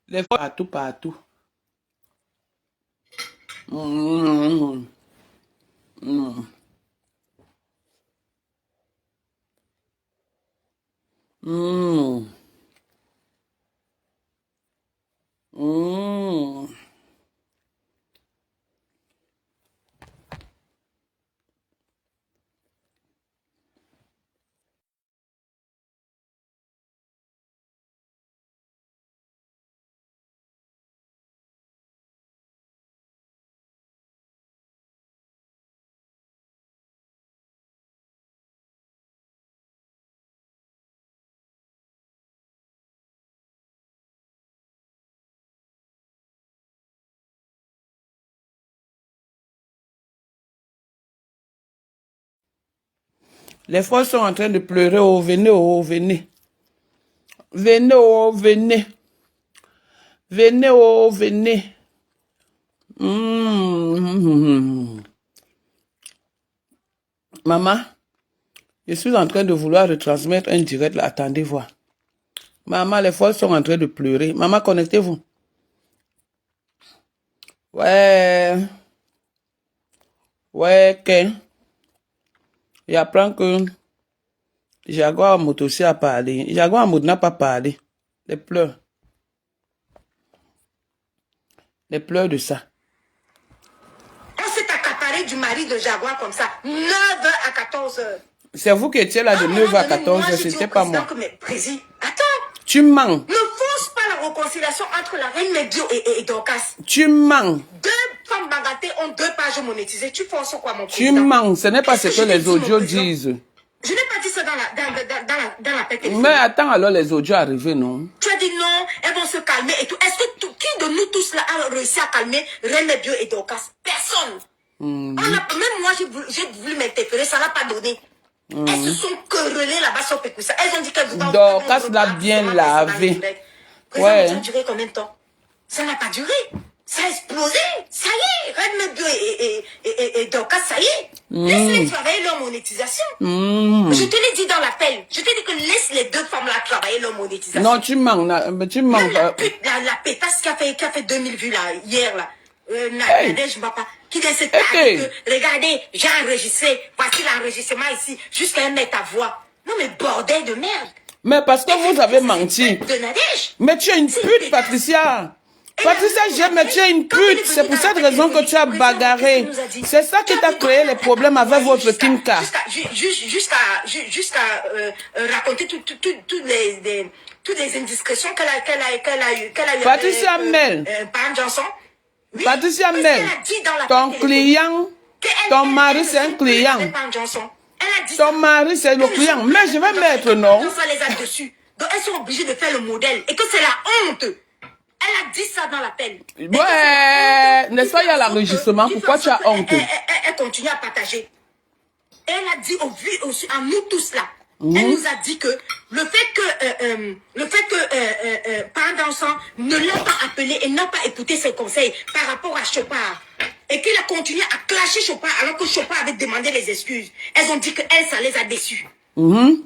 Les partout, partout. Mmh. Mmh. Mmh. Mmh. Les frères sont en train de pleurer. Oh, venez, oh, venez. Venez, oh, venez. Venez, oh, venez. Mmh. Maman, je suis en train de vouloir retransmettre un direct là. Attendez voir. Maman, les frères sont en train de pleurer. Maman, connectez-vous. Ouais. Ouais, que. Il apprend que Jaguar Moto aussi a parlé. Jaguar Moto n'a pas parlé. Les pleurs. Les pleurs de ça. On s'est accaparé du mari de Jaguar comme ça. 9h à 14h. C'est vous qui étiez là de 9h à 14h, c'était pas moi. Attends. Tu mens. Ne force pas la réconciliation entre la reine Medio et Dorcas. Tu mens. 2 femmes bagatées ont 2 pages monétisées. Tu forces quoi, mon Tu président? mens. Ce n'est pas ce que les audios disent. Je n'ai pas dit ça dans la paix. Mais attends alors les audios arrivés, non? Tu as dit non, elles vont se calmer et tout. Est-ce que qui de nous tous là a réussi à calmer Reine Medio et Dorcas? Personne. Même moi, j'ai voulu m'interférer, ça n'a pas donné. Elles se sont querellées là-bas sur Pécoussa. Elles ont dit qu'elles voudraient... Dorcas l'a bien lavé. Ouais. Ça a duré combien de temps? Ça n'a pas duré. Ça a explosé. Ça y est. Reine Medio et Dorcas, ça y est. Laisse-les travailler leur monétisation. Je te l'ai dit dans l'appel. Je t'ai dit que laisse les 2 femmes là travailler leur monétisation. Non, tu mens. Tu mens. Même la pétasse qui a fait 2000 vues là, hier là. Nadège Mbapa, qui vient se taire que, regardez, j'ai enregistré, voici l'enregistrement ici, jusqu'à mettre ta voix. Non mais bordel de merde. Mais parce que vous avez menti. Mais tu es une pute, Patricia. Patricia, mais tu es une pute. C'est pour cette raison que tu as bagarré. C'est ça qui t'a créé les problèmes avec votre Kimka. Jusqu'à raconter toutes les indiscrétions qu'elle a eues. Patricia Mel. Johnson. Oui, Patricia Mel, ton client, ton mari c'est un client. Ton mari c'est le client. Mais je vais mettre non. Donc elles sont obligées de faire le modèle et que c'est la honte. Elle a dit ça dans l'appel. Ouais, n'est-ce pas, il y a l'enregistrement. Pourquoi tu as honte? Elle continue à partager. Elle a dit à nous tous là. Elle nous a dit que le fait que Parent d'enfant ne l'a pas appelé et n'a pas écouté ses conseils par rapport à Chopard et qu'il a continué à clasher Chopard alors que Chopard avait demandé les excuses. Elles ont dit que elle, ça les a déçues. Elle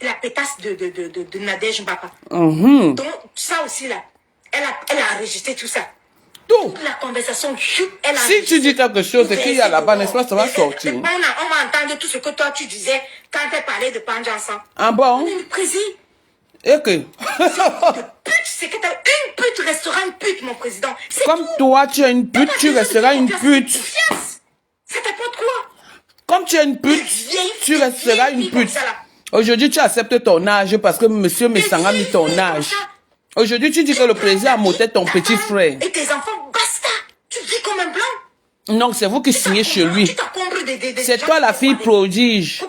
la pétasse de Nadège Mbapa. Donc ça aussi là, elle a enregistré tout ça. Toute la conversation, elle a si tu dis quelque chose, c'est qu'il y a là-bas, n'est-ce pas, ça va sortir. On va entendre tout ce que toi tu disais quand elle parlait de Panjansan. Ah bon? Mais le président. Et que? C'est que t'as une pute restera une pute, mon président. Comme toi, tu es une pute, tu resteras une pute. Ça t'apporte quoi? Comme tu es une pute, tu resteras une pute. Aujourd'hui, tu acceptes ton âge parce que monsieur Messanga a mis ton âge. Aujourd'hui, tu dis que le président a monté ton petit frère. Et tes enfants, basta. Tu vis comme un blanc. Non, c'est vous qui signez chez lui. C'est toi la fille prodige.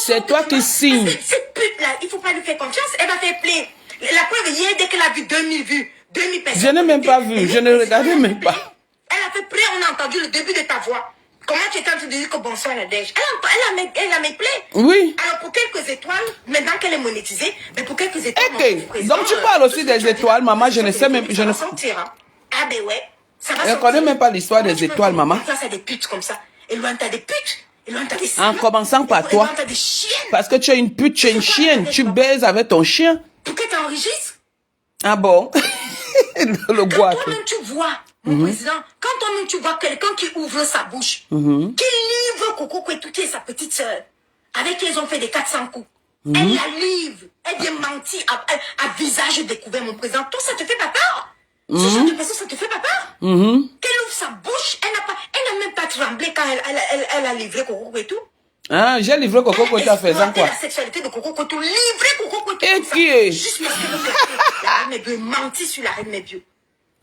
C'est toi qui signe. Cette pute-là, il ne faut pas lui faire confiance. Elle va faire plaisir. La preuve, hier, dès qu'elle a vu 2000 vues, 2000 personnes. Je n'ai même pas vu. Je ne regardais même pas. Elle a fait plaisir. On a entendu le début de ta voix. Comment tu étais en train de dire que bonsoir la dèche? Elle a mes plaies. Oui. Alors pour quelques étoiles, maintenant qu'elle est monétisée, mais pour quelques étoiles. Okay. Donc tu parles aussi des étoiles, maman. Je ne sais même. Je ne... Ah ben ouais. Je ne connais même pas l'histoire des étoiles, maman. Ça, des putes comme ça. Et loin, t'as des putes. Et loin, t'as des en commençant par toi. Parce que tu es une pute, tu es une chienne. Tu baises avec ton chien. Pour que t'enregistres? Ah bon? Le Quand boîte. toi-même tu vois, mon président, quand toi-même tu vois quelqu'un qui ouvre sa bouche, qui livre Coco Kwetu qui est sa petite sœur, avec qui ils ont fait des 400 coups. Elle la livre, elle vient mentir à visage découvert, mon président. Toi, ça te fait pas peur? Ce genre de personne, ça te fait pas peur? Qu'elle ouvre sa bouche, elle n'a même pas tremblé quand elle a livré Coco Kwetu. Ah, j'ai livré Coco Kwetu à faisant quoi? La sexualité de Coco Kwetu, livré Coco Kwetu. Et qui est? Juste parce que la reine Mébieu mentit sur la reine Mébieu.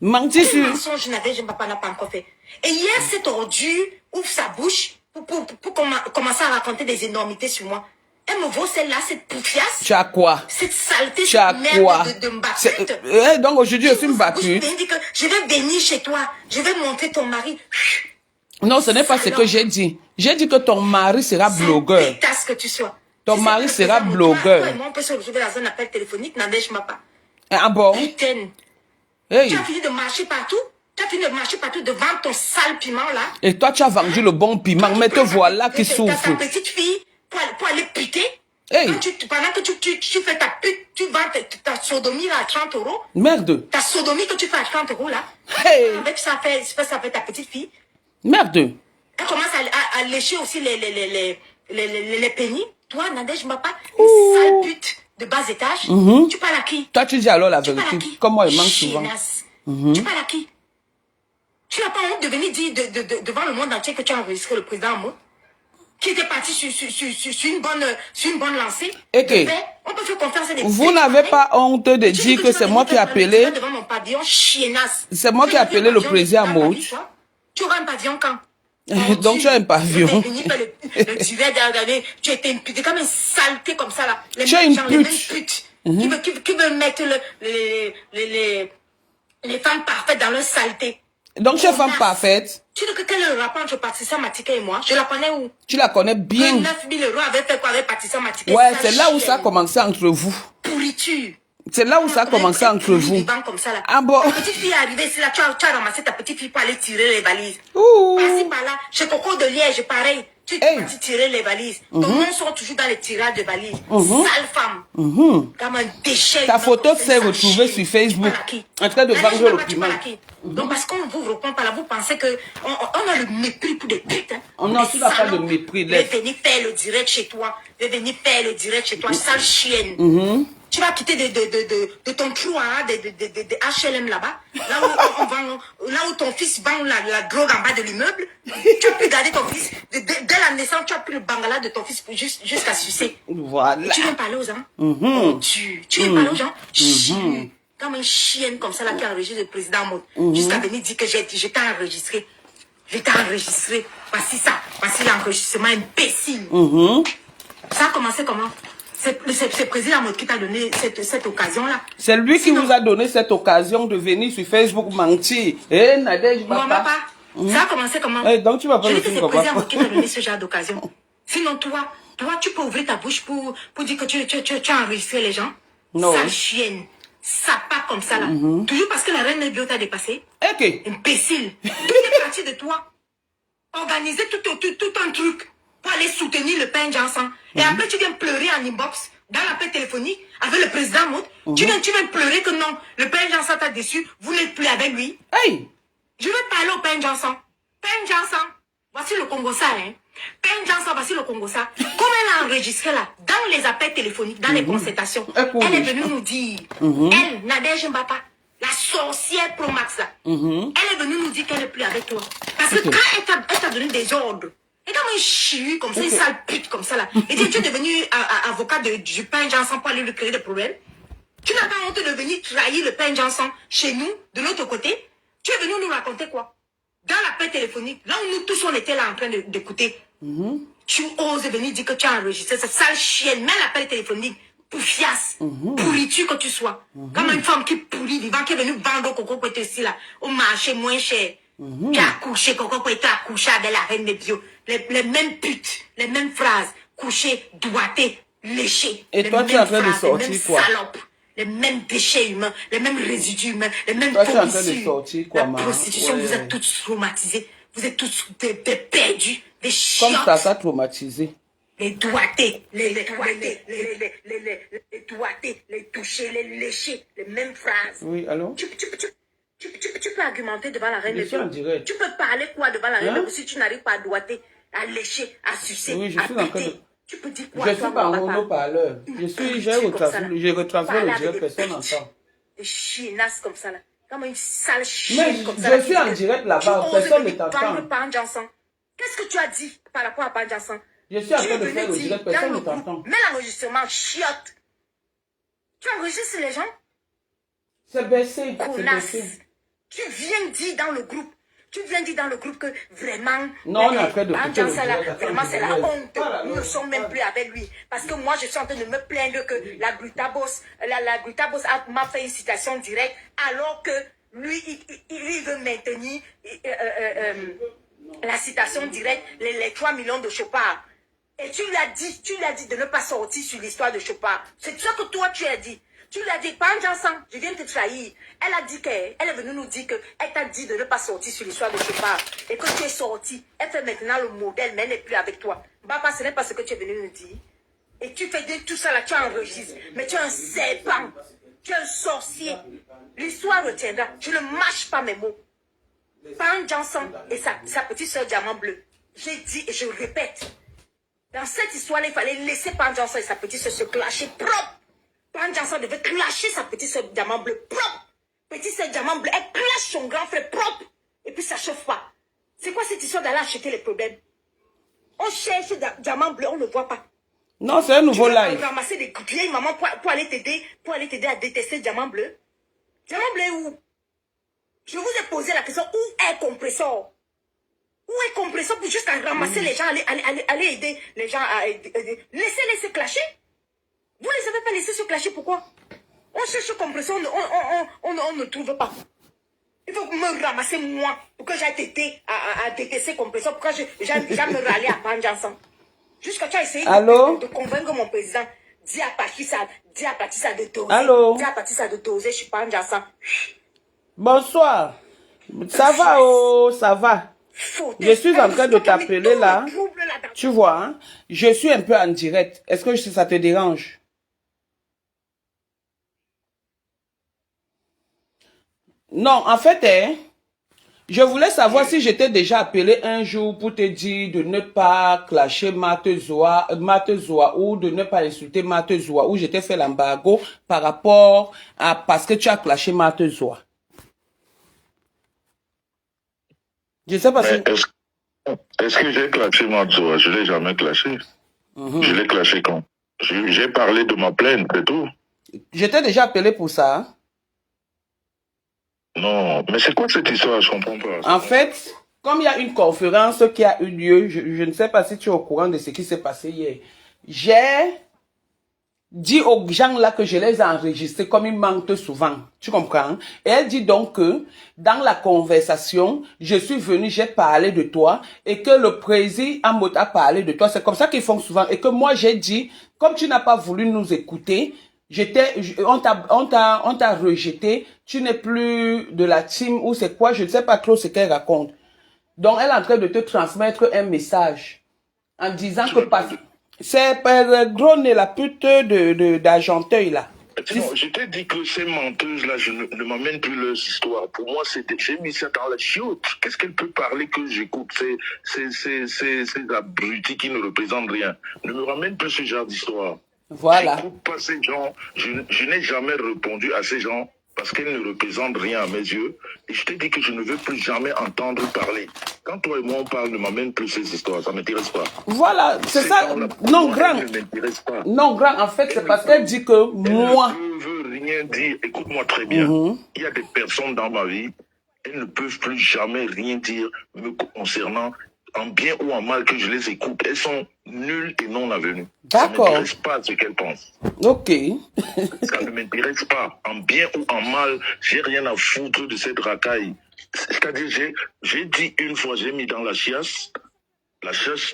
Menti Quel sur... mensonge papa n'a pas encore fait. Et hier, cet ordure ouvre sa bouche pour commencer à raconter des énormités sur moi. Elle me vaut celle-là, cette poufiasse. Tu as quoi? Cette saleté, Tu as cette quoi? merde de mbappette. Donc aujourd'hui, je suis battue. Je vais venir chez toi. Je vais montrer ton mari. Non, ce n'est pas ce que j'ai dit. J'ai dit que ton mari sera blogueur. Pétasse que tu sois. Ton mari sera blogueur. Toi et moi, on peut se retrouver dans un appel téléphonique, Nadège Mapa. Ah bon? Putain. Hey. Tu as fini de marcher partout. Tu as fini de marcher partout devant ton sale piment là. Et toi, tu as vendu le bon piment. Mais te voilà qui souffre. Ta petite fille pour aller puter. Hey. Pendant que tu fais ta pute, tu vends ta sodomie là à 30 €. Merde. Ta sodomie que tu fais à 30 € là. Hey. Avec ça fait ta petite fille. Merde. Elle commence à lécher aussi les pénis. Toi, Nadège Mapa, une sale pute de bas étage. Tu parles à qui? Toi, tu dis alors la Tu parles à vérité. qui? Comme moi, il manque souvent. Tu parles à qui? Tu n'as pas honte de venir dire devant le monde entier que tu as enregistré le président Amo, qui était parti sur une bonne lancée. Et que on peut faire confiance à des vous n'avez pas honte de dire que c'est moi qui ai appelé. Devant mon pavillon, chiennasse. C'est moi qui ai appelé le président Amo. Tu auras un pavillon quand? Donc tu as un pavillon. Tu étais une pute, comme une saleté comme ça là. Tu es une pute. Qui veut mettre les femmes parfaites dans leur saleté. Donc tu es femme parfaite. Tu sais quel est le rapport entre Patricia Matika et moi? Je la connais où? Tu la connais bien. 9 000 € avait fait quoi avec Patricia Matika? Ouais, c'est là où ça a commencé entre vous. Pourriture. C'est là où ça a commencé entre vous. Comme ça, là. Ah bon? Ta petite fille est arrivée ici, là, tu as ramassé ta petite fille pour aller tirer les valises. Ouh. Par-ci, par-là. Chez Coco de Liège, pareil. Tu es parti tirer les valises. Ton nom sont toujours dans les tirages de valises. Sale femme. Comme un déchet. Ta photo s'est retrouvée sur Facebook. En train de vendre le piment. Donc, parce qu'on vous répond pas là, vous pensez que on a le mépris pour des putes. Hein. On n'a pas de mépris. Je vais venir faire le direct chez toi. Je vais venir faire le direct chez toi. Sale chienne. Tu vas quitter de ton trou de HLM là-bas, là où ton fils vend la drogue en bas de l'immeuble. Tu as pu garder ton fils. Dès la naissance, tu as pris le bangala de ton fils jusqu'à sucer. Voilà. Tu viens parler aux gens. Tu viens parler aux gens. Comme une chienne comme ça là qui a enregistré le président Maud. Jusqu'à venir dire que je t'ai enregistré. Je t'ai enregistré. Voici ça. Voici l'enregistrement imbécile. Ça a commencé comment? C'est le président Maud qui t'a donné cette occasion-là. C'est lui qui vous a donné cette occasion de venir sur Facebook mentir. Eh, Nadège, papa. Ça a commencé comment? Donc tu vas pas le dire. C'est le président Maud qui t'a donné ce genre d'occasion. Sinon, toi, tu peux ouvrir ta bouche pour dire que tu as enregistré les gens. Non. Sale chienne. Ça part comme ça là. Toujours parce que la reine Mébieu t'a dépassé. Ok. Imbécile. Tout est parti de toi. Organiser tout un truc pour aller soutenir le pain Jansan. Et après, tu viens pleurer en inbox, dans l'appel téléphonique, avec le président Maud. Tu viens pleurer que non, le pain Jansan t'a déçu, vous n'êtes plus avec lui. Hey! Je vais parler au pain Jansan. Pain Jansan, voici le Congo-Ça, hein. Pain Jansan, voici le Congo-Ça. Comme elle a enregistré là, dans les appels téléphoniques, dans les concertations, elle est venue nous dire, elle, Nadège Mbapa, la sorcière Pro Max là, elle est venue nous dire qu'elle n'est plus avec toi. Parce que quand elle t'a donné des ordres, et comme un chihu, comme ça, une sale pute comme ça là. Et tu es devenu avocat du pain Jansan pour aller lui créer des problèmes. Tu n'as pas honte de venir trahir le pain Jansan chez nous, de l'autre côté. Tu es venu nous raconter quoi? Dans l'appel téléphonique, là où nous tous on était là en train d'écouter. Tu oses venir dire que tu as enregistré cette sale chienne, même l'appel téléphonique, poufiasse, pourriture que tu sois. Comme une femme qui pourrit, vivant, qui est venue vendre au Coco Kwetu ici là, au marché moins cher. Qui a couché, Coco Kwetu a couché avec la reine des bio. Les mêmes putes, les mêmes phrases, couché, doigté, léché. Et toi, tu es en train de sortir quoi? Salopes, les mêmes déchets humains, les mêmes résidus humains, les mêmes toi, tu es en train de sortir quoi, la prostitution, vous êtes tous traumatisés. Vous êtes tous des perdus, des chiens. Comme ça t'a traumatisé. les doigtés, les doigtés, les toucher, les lécher, les mêmes phrases. Oui, allô? Tu peux argumenter devant la reine Je de suis en Dieu. direct. Tu peux parler quoi devant la reine Hein? de Dieu si tu n'arrives pas à doigter, à lécher, à sucer, Oui, je à suis en train de... péter. Tu peux dire quoi? Je suis pas en mono-parleur. J'ai retransféré le direct, personne n'entend. Des chinasse comme ça là. Comme une sale Mais chienne comme ça. je suis en direct là-bas, personne ne t'entend. Qu'est-ce que tu as dit par rapport à Panjansan? Je suis en train de faire le direct, personne ne t'entend. Mets l'enregistrement, chiotte. Tu enregistres les gens? C'est baissé, c'est Connasse. baissé. Tu viens dire dans le groupe. Tu viens dire dans le groupe que vraiment, Non, on est en train de couper le là, direct. vraiment c'est la honte. Voilà, Nous ne sommes même plus avec lui. Parce que moi, je suis en train de me plaindre que la Glutabos m'a fait une citation directe alors que lui, il veut maintenir la citation directe, les 3 millions de Chopard. Et tu lui as dit de ne pas sortir sur l'histoire de Chopard. C'est ce que toi tu as dit. Tu lui as dit, Panjansan, je viens te trahir. Elle a dit qu'elle est venue nous dire qu'elle t'a dit de ne pas sortir sur l'histoire de Chopard. Et que tu es sorti. Elle fait maintenant le modèle, mais elle n'est plus avec toi. Baba, ce n'est pas ce que tu es venu nous dire. Et tu fais dire tout ça là, tu enregistres. Mais tu es un serpent. Tu es un sorcier. L'histoire retiendra. Je ne mâche pas mes mots. Panjansan et sa petite soeur Diamant Bleu. J'ai dit et je répète. Dans cette histoire-là, il fallait laisser Panjansan et sa petite soeur se clasher propre. Panjansan devait clasher sa petite soeur Diamant Bleu propre. Petite soeur Diamant Bleu, elle clash son grand frère propre. Et puis ça chauffe pas. C'est quoi cette histoire d'aller acheter les problèmes? On cherche Diamant Bleu, on ne le voit pas. Non, c'est un nouveau live. Tu vas ramasser des vieilles mamans pour aller t'aider à détester Diamant Bleu. Diamant Bleu est où? Je vous ai posé la question, où est Compressor? Où est Compressor pour jusqu'à ramasser les gens, aller aider les gens à aider. Laissez-les se clasher. Vous ne les avez pas laissés se clasher, pourquoi? On cherche Compressor, on ne trouve pas. Il faut me ramasser moi pour que j'aille t'aider à détester Compressor, pour que j'aille me râler à Panjansan. Jusqu'à tu as essayé de convaincre mon président. Dis à Patissa de doser. Allô? Dis à Patissa de doser, je suis Panjansan. Bonsoir. Ça va, oh, ça va. Je suis en train de t'appeler là. Tu vois, hein? Je suis un peu en direct. Est-ce que ça te dérange? Non, en fait, hein, je voulais savoir si j'étais déjà appelé un jour pour te dire de ne pas clasher Matezoa ou de ne pas insulter Matezoa, ou j'étais fait l'embargo par rapport à parce que tu as clashé Matezoa. Je sais pas si... Est-ce que j'ai clashé Matezoa? Je ne l'ai jamais clashé. Je l'ai clashé quand? J'ai parlé de ma plainte, c'est tout. J'étais déjà appelé pour ça. Hein? Non, mais c'est quoi cette histoire? Je comprends pas. En fait, comme il y a une conférence qui a eu lieu, je ne sais pas si tu es au courant de ce qui s'est passé hier. J'ai dit aux gens là que je les ai enregistrés comme ils mentent souvent. Tu comprends? Et elle dit donc que dans la conversation, je suis venu, j'ai parlé de toi et que le président a parlé de toi. C'est comme ça qu'ils font souvent. Et que moi j'ai dit, comme tu n'as pas voulu nous écouter, on t'a rejeté, tu n'es plus de la team ou c'est quoi, je ne sais pas trop ce qu'elle raconte. Donc elle est en train de te transmettre un message en disant que c'est gros nez la pute d'Argenteuil là. Non, je t'ai dit que ces menteuses là, je ne m'amène plus leurs histoires. Pour moi, j'ai mis ça dans la chiotte. Qu'est-ce qu'elle peut parler que j'écoute? Ces abrutis qui ne représentent rien. Ne me ramène plus ce genre d'histoire. Voilà. J'écoute pas ces gens. Je n'ai jamais répondu à ces gens parce qu'ils ne représentent rien à mes yeux. Et je t'ai dit que je ne veux plus jamais entendre parler. Quand toi et moi on parle, ne m'amène plus ces histoires. Ça ne m'intéresse pas. Voilà, c'est ça. Non, grand. Ne m'intéresse pas. Non, grand, en fait, c'est parce qu'elle dit que moi... Elle ne veut rien dire. Écoute-moi très bien. Il y a des personnes dans ma vie, elles ne peuvent plus jamais rien dire me concernant, en bien ou en mal, que je les écoute. Elles sont nulles et non avenues. D'accord. Ça ne m'intéresse pas ce qu'elles pensent. Ok. Ça ne m'intéresse pas. En bien ou en mal, j'ai rien à foutre de cette racaille. C'est-à-dire, j'ai dit une fois, j'ai mis dans la chasse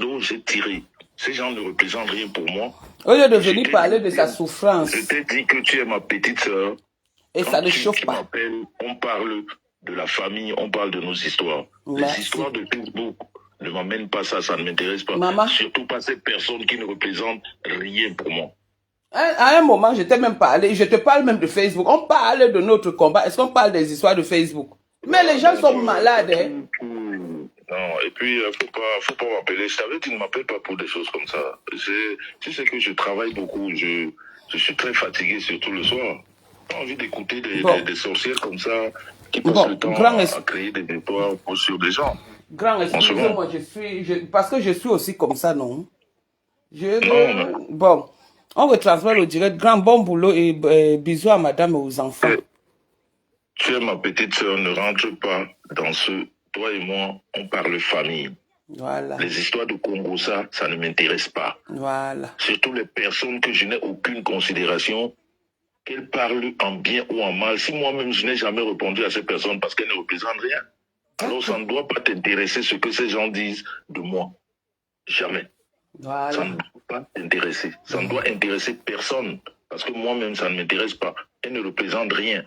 dont j'ai tiré. Ces gens ne représentent rien pour moi. Au lieu de venir parler de sa souffrance. Je t'ai dit que tu es ma petite sœur. Et ça ne chauffe pas. On parle de la famille, on parle de nos histoires. Merci. Les histoires de Facebook, Ne m'amène pas ça, ça ne m'intéresse pas. Maman. Surtout pas cette personne qui ne représente rien pour moi. À un moment, je t'ai même parlé, je te parle même de Facebook. On parle de notre combat. Est-ce qu'on parle des histoires de Facebook? Mais les gens sont malades, hein. Non, et puis, faut pas m'appeler. Je t'avais dit, ne m'appelle pas pour des choses comme ça. Tu sais que je travaille beaucoup. Je suis très fatigué, surtout le soir. J'ai envie d'écouter des sorcières comme ça, qui passent le temps à créer des histoires sur des gens. Grand, excusez-moi, parce que je suis aussi comme ça, non? Non. Bon, on retransmet le direct. Grand, bon boulot et bisous à madame et aux enfants. Tu es ma petite soeur, ne rentre pas dans ce... Toi et moi, on parle famille. Voilà. Les histoires de Congo, ça ne m'intéresse pas. Voilà. Surtout les personnes que je n'ai aucune considération, qu'elles parlent en bien ou en mal. Si moi-même, je n'ai jamais répondu à ces personnes parce qu'elles ne représentent rien, alors ça ne doit pas t'intéresser ce que ces gens disent de moi. Jamais. Voilà. Ça ne doit pas t'intéresser. Ça ne doit intéresser personne. Parce que moi-même, ça ne m'intéresse pas. Elles ne représentent rien.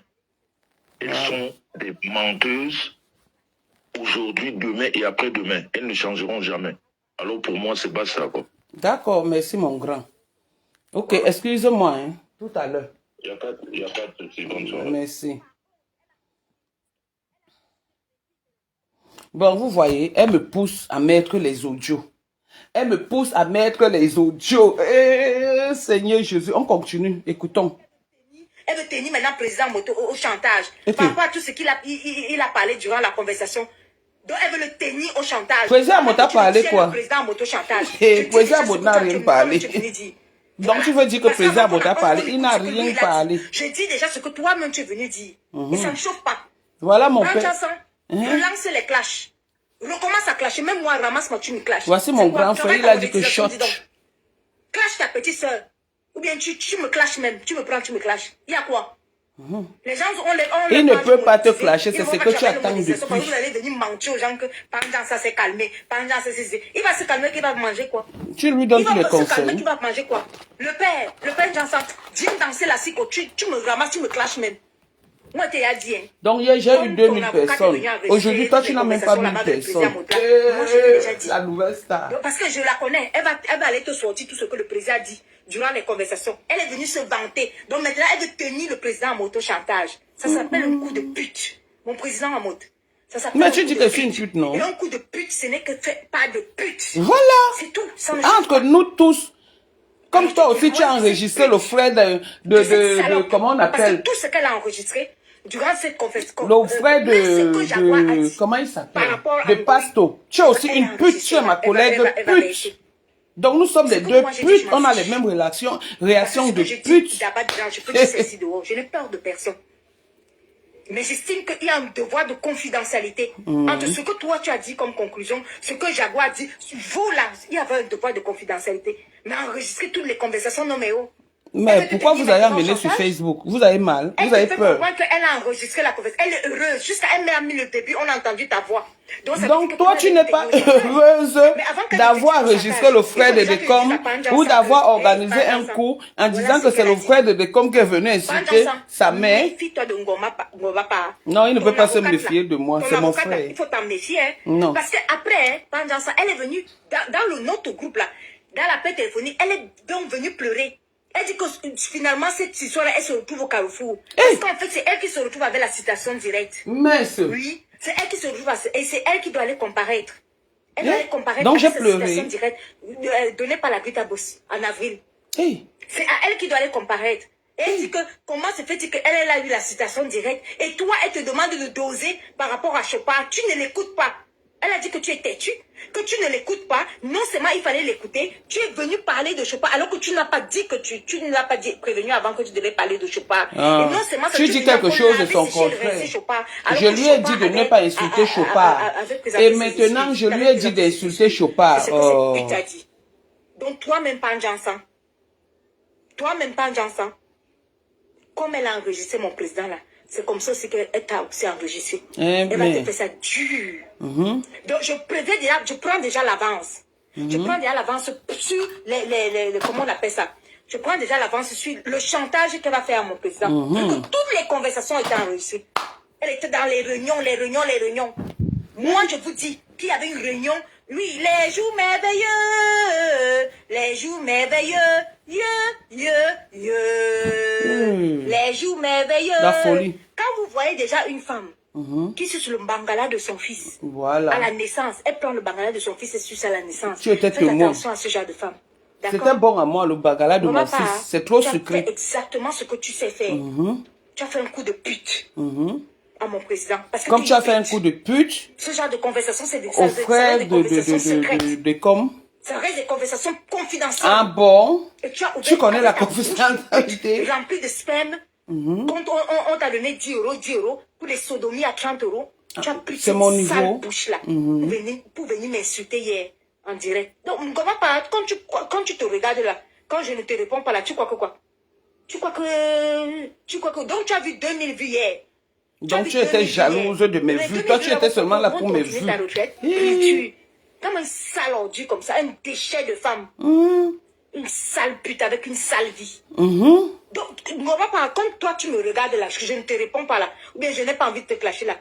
Elles sont des menteuses aujourd'hui, demain et après-demain. Elles ne changeront jamais. Alors pour moi, c'est pas ça, quoi. D'accord, merci mon grand. Ok, excusez-moi, hein, tout à l'heure. Il n'y a pas de souci, bonne soirée. Merci. Bon, vous voyez, elle me pousse à mettre les audios. Elle me pousse à mettre les audios. Seigneur Jésus, on continue, écoutons. Elle veut tenir maintenant président Moto au chantage. Par rapport à tout ce qu'il a parlé durant la conversation. Donc elle veut le tenir au chantage. Président Moto a parlé quoi? Président Moto chantage. Président Moto n'a rien parlé. Donc tu veux dire que président Moto a parlé? Il n'a rien parlé. Je dis déjà ce que toi-même tu es venu dire. Et ça ne chauffe pas. Voilà mon père. Relance les clashs. Recommence à clasher. Même moi, ramasse-moi, tu me clashes. Voici mon grand frère, il a dit que shot. Clash ta petite soeur. Ou bien tu me clashes même. Tu me prends, tu me clashes. Il y a quoi? Les gens il ne peut pas te clasher, c'est ce que tu attends depuis. Vous allez venir mentir aux gens que pendant ça s'est calmé. Pendant ça c'est... Il va se calmer, qu'il va manger quoi? Tu lui donnes tous les conseils. Il va se calmer, qu'il va manger quoi? Le père Jansan, viens danser la psycho. Tu me ramasses, tu me clashes même. Moi, t'es à dire. Donc, hier, j'ai eu 2000 personnes. Aujourd'hui, toi, tu n'as même pas 1000 personnes. La nouvelle star. Donc, parce que je la connais. Elle va aller te sortir tout ce que le président a dit durant les conversations. Elle est venue se vanter. Donc, maintenant, elle veut tenir le président en moto-chantage. Ça s'appelle un coup de pute. Mon président en moto. Mais tu dis que c'est une pute, non? Et un coup de pute, ce n'est que fait pas de pute. Voilà. C'est tout. Entre nous tous. Comme toi aussi, tu as enregistré le frère de comment on appelle? Parce que tout ce qu'elle a enregistré durant cette conférence. Le frère de comment il s'appelle? De Pasto. Tu es aussi une pute, tu es ma collègue pute. Donc nous sommes les deux putes, on a les mêmes réactions de pute. Je peux dire ceci dehors, je n'ai peur de personne. Mais j'estime qu'il y a un devoir de confidentialité entre ce que toi tu as dit comme conclusion, ce que Jaguar a dit. Vous là, il y avait un devoir de confidentialité. Mais enregistrer toutes les conversations, non mais oh. Mais pourquoi vous avez amené sur Facebook? Vous avez mal, vous avez peur. Elle a enregistré la conversation. Elle est heureuse. Jusqu'à elle m'a mis le début, on a entendu ta voix. Donc toi, tu n'es pas heureuse d'avoir enregistré le frère de Decom ou d'avoir organisé un coup en disant que c'est le frère de Decom qui est venu insulter sa mère. Non, il ne peut pas se méfier de moi, c'est mon frère. Il faut t'en méfier. Non. Parce qu'après, pendant ça, elle est venue dans notre groupe là, dans l'appel téléphonique, elle est donc venue pleurer. Elle dit que finalement, cette histoire-là, elle se retrouve au Carrefour. Parce qu'en fait, c'est elle qui se retrouve avec la citation directe. Mais oui, c'est elle qui se retrouve et c'est elle qui doit aller comparaître. Elle doit aller comparaître donc j'ai avec pleuré. la citation directe donnée par la Grita Boss en avril. C'est à elle qui doit aller comparaître. Et elle dit que comment se fait-il qu'elle a eu la citation directe et toi, elle te demande de doser par rapport à Chopard. Tu ne l'écoutes pas. Elle a dit que tu es têtu, que tu ne l'écoutes pas. Non seulement il fallait l'écouter, tu es venu parler de Chopard alors que tu n'as pas dit que tu ne l'as pas prévenu avant que tu devais parler de Chopard. Et non seulement tu dis quelque chose de son contraire. Je lui ai dit de ne pas insulter Chopard. Et maintenant, je lui ai dit d'insulter Chopard. Donc toi-même, Panjansan, comme elle a enregistré mon président là, c'est comme ça aussi qu'elle t'a aussi enregistré. Elle va te faire ça dur. Donc je prends déjà l'avance. Je prends déjà l'avance sur comment on appelle ça? Je prends déjà l'avance sur le chantage qu'elle va faire à mon président. Que toutes les conversations étaient enregistrées. Elle était dans les réunions. Moi, je vous dis qu'il y avait une réunion Oui, les jours merveilleux, les jours merveilleux, les jours merveilleux. La folie. Quand vous voyez déjà une femme qui est sur le bangala de son fils, Voilà. à la naissance, elle prend le bangala de son fils et suce à la naissance. Tu étais Faites témoin. attention à ce genre de femme. C'était bon à moi, le bagala de Maman, mon fils. C'est trop tu as sucré. fait exactement ce que tu sais faire. Tu as fait un coup de pute à mon président. Parce que Comme tu as fait un pute. coup de pute Ce genre de conversation, c'est des, au frère conversations secrètes. de com. Ça reste des conversations confidentielles. Ah bon? Et tu as ouvert Tu connais la ta bouche confidentialité. remplie de sperme. Quand on t'a donné 10 euros pour les sodomies à 30 euros, tu as pris c'est mon cette sale niveau. bouche-là pour venir m'insulter hier en direct. Donc, comment pas, quand tu te regardes là, quand je ne te réponds pas là, tu crois que quoi? Tu crois que, donc tu as vu 2000 vues hier. Donc tu étais jalouse de mes vues. Toi, tu étais seulement là pour mes vues. Ta retraite, tu, comme un sale ordu comme ça, un déchet de femme. Une sale pute avec une sale vie. Donc, quand toi tu me regardes là, je ne te réponds pas là, ou bien je n'ai pas envie de te clasher là.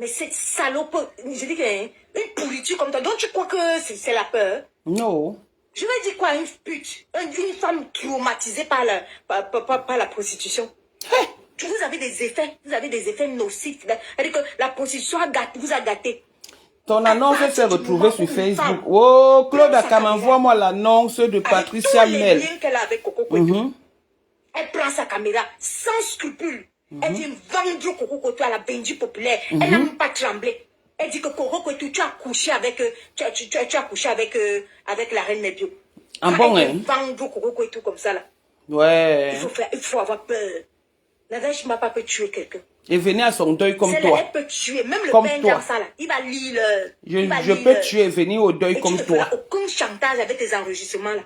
Mais cette salope, je dis que une pourriture comme toi, donc tu crois que c'est la peur? Non. Je vais dire quoi, une pute, une femme traumatisée par la prostitution. Vous avez des effets nocifs. C'est-à-dire que la prostitution vous a gâté. Ton annonce s'est retrouvée sur Facebook. Oh, Claude Akam, envoie-moi l'annonce de Patricia Mel. Les liens qu'elle a avec Coco Kwetu. Elle prend sa caméra sans scrupule. Elle vient vendre Coco Kwetu à la Benji populaire. Elle n'a même pas tremblé. Elle dit que Coco Kwetu, tu as couché avec, avec la reine Nebio. Ah bon, hein? Vendre Coco Kwetu comme ça là. Ouais. Il faut avoir peur. La vache m'a pas peut tuer quelqu'un. Et venez à son deuil comme toi. Elle peut tuer, même le Comme père toi. dans ça là. Il va lire Je peux tuer et venir au deuil et comme tu ne toi. feras aucun chantage avec tes enregistrements là.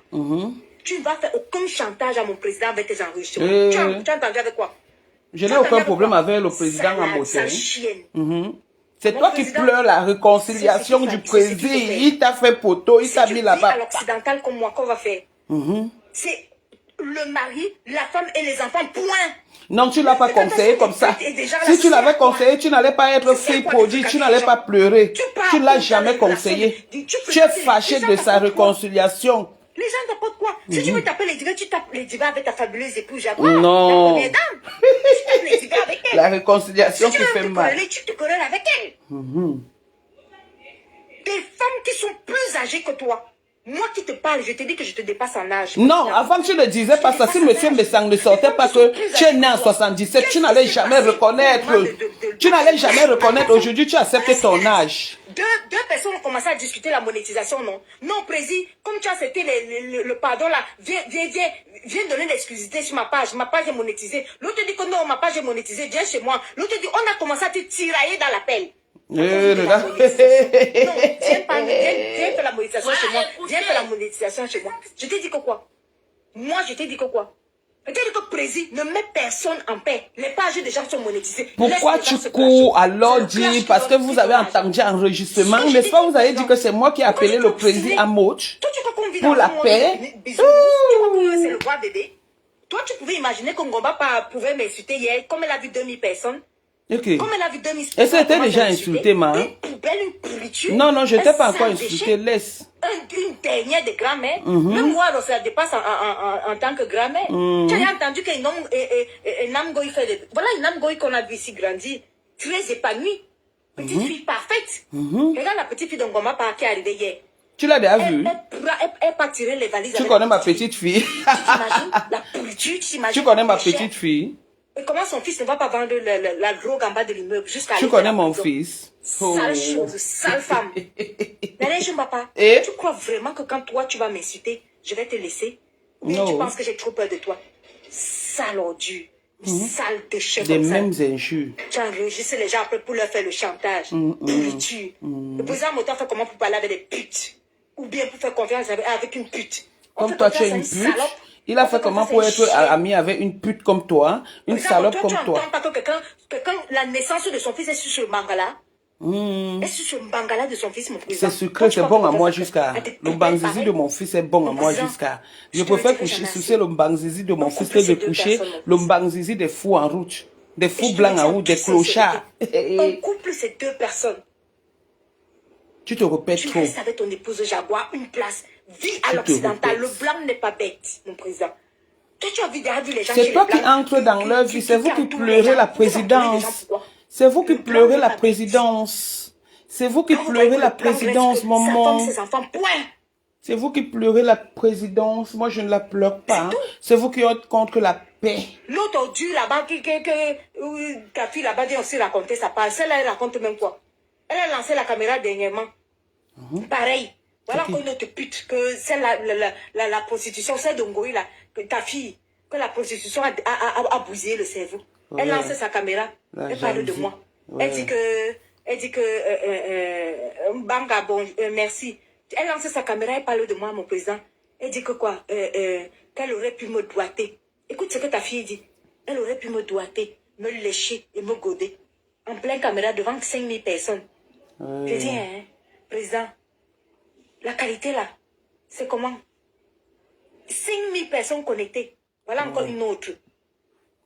Tu ne vas faire aucun chantage à mon président avec tes enregistrements. Tu as entendu avec quoi? Je n'ai aucun problème avec le président en beauté. Sale chienne. C'est Mon toi qui président, pleures la réconciliation du président. Il t'a fait poteau, il t'a mis là-bas. À l'occidental comme moi, qu'on va faire. C'est le mari, la femme et les enfants, point. Non, tu ne l'as pas conseillé comme ça. Si tu l'avais conseillé, tu n'allais pas être free produit, tu n'allais pas pleurer. Tu ne l'as jamais conseillé. Tu es fâché de sa réconciliation. Les gens t'apportent quoi? Si tu veux taper les divas, tu tapes les divas avec ta fabuleuse épouse Jaguar. Non. La première dame. Tu tapes les divas avec elle. La réconciliation Si qui tu fait veux te mal. quereller, tu te querelles avec elle. Des femmes qui sont plus âgées que toi. Moi qui te parle, je te dis que je te dépasse en âge. Non, avant tu ne disais pas ça. Si monsieur Messang ne sortait pas que tu es né en 77, tu n'allais jamais reconnaître. Tu n'allais jamais reconnaître. Aujourd'hui, tu acceptes ton âge. Deux personnes ont commencé à discuter la monétisation, non? Non, président, comme tu as accepté le pardon là, viens donner l'exclusivité sur ma page. Ma page est monétisée. L'autre dit que non, ma page est monétisée, viens chez moi. L'autre dit, on a commencé à te tirailler dans l'appel. Non, viens faire la monétisation chez moi. Viens faire la monétisation chez moi. Je t'ai dit que quoi? Moi, je t'ai dit que quoi? Je t'ai dit que président, ne mets personne en paix. Les pages des gens sont monétisées. Pourquoi tu cours alors dire parce que vous avez entendu enregistrement, n'est-ce pas? Vous avez dit que c'est moi qui ai appelé le président à Moch pour la paix. Tu crois que c'est le roi bébé? Toi, tu pouvais imaginer que Ngomba pouvait m'insulter hier, comme elle a vu 2000 personnes. Ok. Comme elle a vu 2000 personnes. Et c'était déjà insulté, ma. Une poubelle, une pourriture. Non, non, je t'ai pas encore sale insulté, déchet, laisse. Une dernière de grand-mère. Même moi, alors, ça dépasse en tant que grand-mère. Tu as entendu qu'un Namgoy fait des... Voilà une Namgoy qu'on a vu ici grandir. Très épanouie. Petite fille parfaite. Regarde la petite fille de Ngomba qui est arrivée hier. Tu l'as déjà vu? Elle pas tirer les valises. Tu connais ma petite fille? Tu t'imagines la pourriture, tu t'imagines. Tu connais ma petite fille? Et comment son fils ne va pas vendre la drogue en bas de l'immeuble jusqu'à... Tu connais mon fils? Sale chose, sale femme. N'allez, papa. Et? Tu crois vraiment que quand toi tu vas m'insulter, je vais te laisser? Ou bien Non. tu penses que j'ai trop peur de toi? Sale ordure. Sale déchet Les comme ça. mêmes injures. Tu enregistres les gens après pour leur faire le chantage. Pourriture. Le président Motin fait comment pour parler avec des putes? Ou bien pour faire confiance avec une pute? On Comme fait toi, tu es confiance une à une pute. salope. Il a On fait comment confiance pour à une être chienne. ami avec une pute comme toi, une Regarde, salope toi, comme tu toi. n'entends pas que quelqu'un, la naissance de son fils est sur ce mangala. Et sur ce mangala de son fils, mon président. C'est sucré, c'est bon à moi jusqu'à. Le bangzizi de mon fils est bon à moi jusqu'à. Je préfère coucher sous le bangzizi de mon fils que de coucher le bangzizi des fous en route. Des fous blancs en route, des clochards. Un couple, c'est deux personnes. Tu te répètes Tu trop. restes avec ton épouse Jaguar, une place. Vis à te l'occidental. répètes. Le blanc n'est pas bête, mon président. Toi, tu as vu les gens C'est chez toi les qui blancs entre dans leur vie. C'est vous qui entourent les pleurez gens. la Vous entourez les gens, présidence. pourquoi? C'est vous qui Le blanc pleurez n'est la pas bête. présidence. C'est vous qui Quand vous pleurez voyez la que le blanc reste présidence, que maman. sa femme, ses enfants, point. C'est vous qui pleurez la présidence. Moi, je ne la pleure pas. Hein. C'est vous qui êtes contre la paix. L'autre ordure là-bas, ta fille là-bas dit aussi raconter sa part. Celle-là, elle raconte même quoi? Elle a lancé la caméra dernièrement. Pareil. Voilà encore une autre pute. Que celle-là, la prostitution, celle d'Ongoï là, que ta fille, que la prostitution a bousillé le cerveau. Ouais. Elle lance sa caméra. Là, Elle parle de j'en moi. Ouais. Elle dit que, Banga, bon, merci. Elle lance sa caméra, elle parle de moi, mon président. Elle dit que quoi? Qu'elle aurait pu me doigter. Écoute ce que ta fille dit. Elle aurait pu me doigter, me lécher et me goder. En pleine caméra devant 5000 personnes. Ouais. Je dis, hein, président, la qualité là, c'est comment? 5000 personnes connectées. Voilà encore une autre.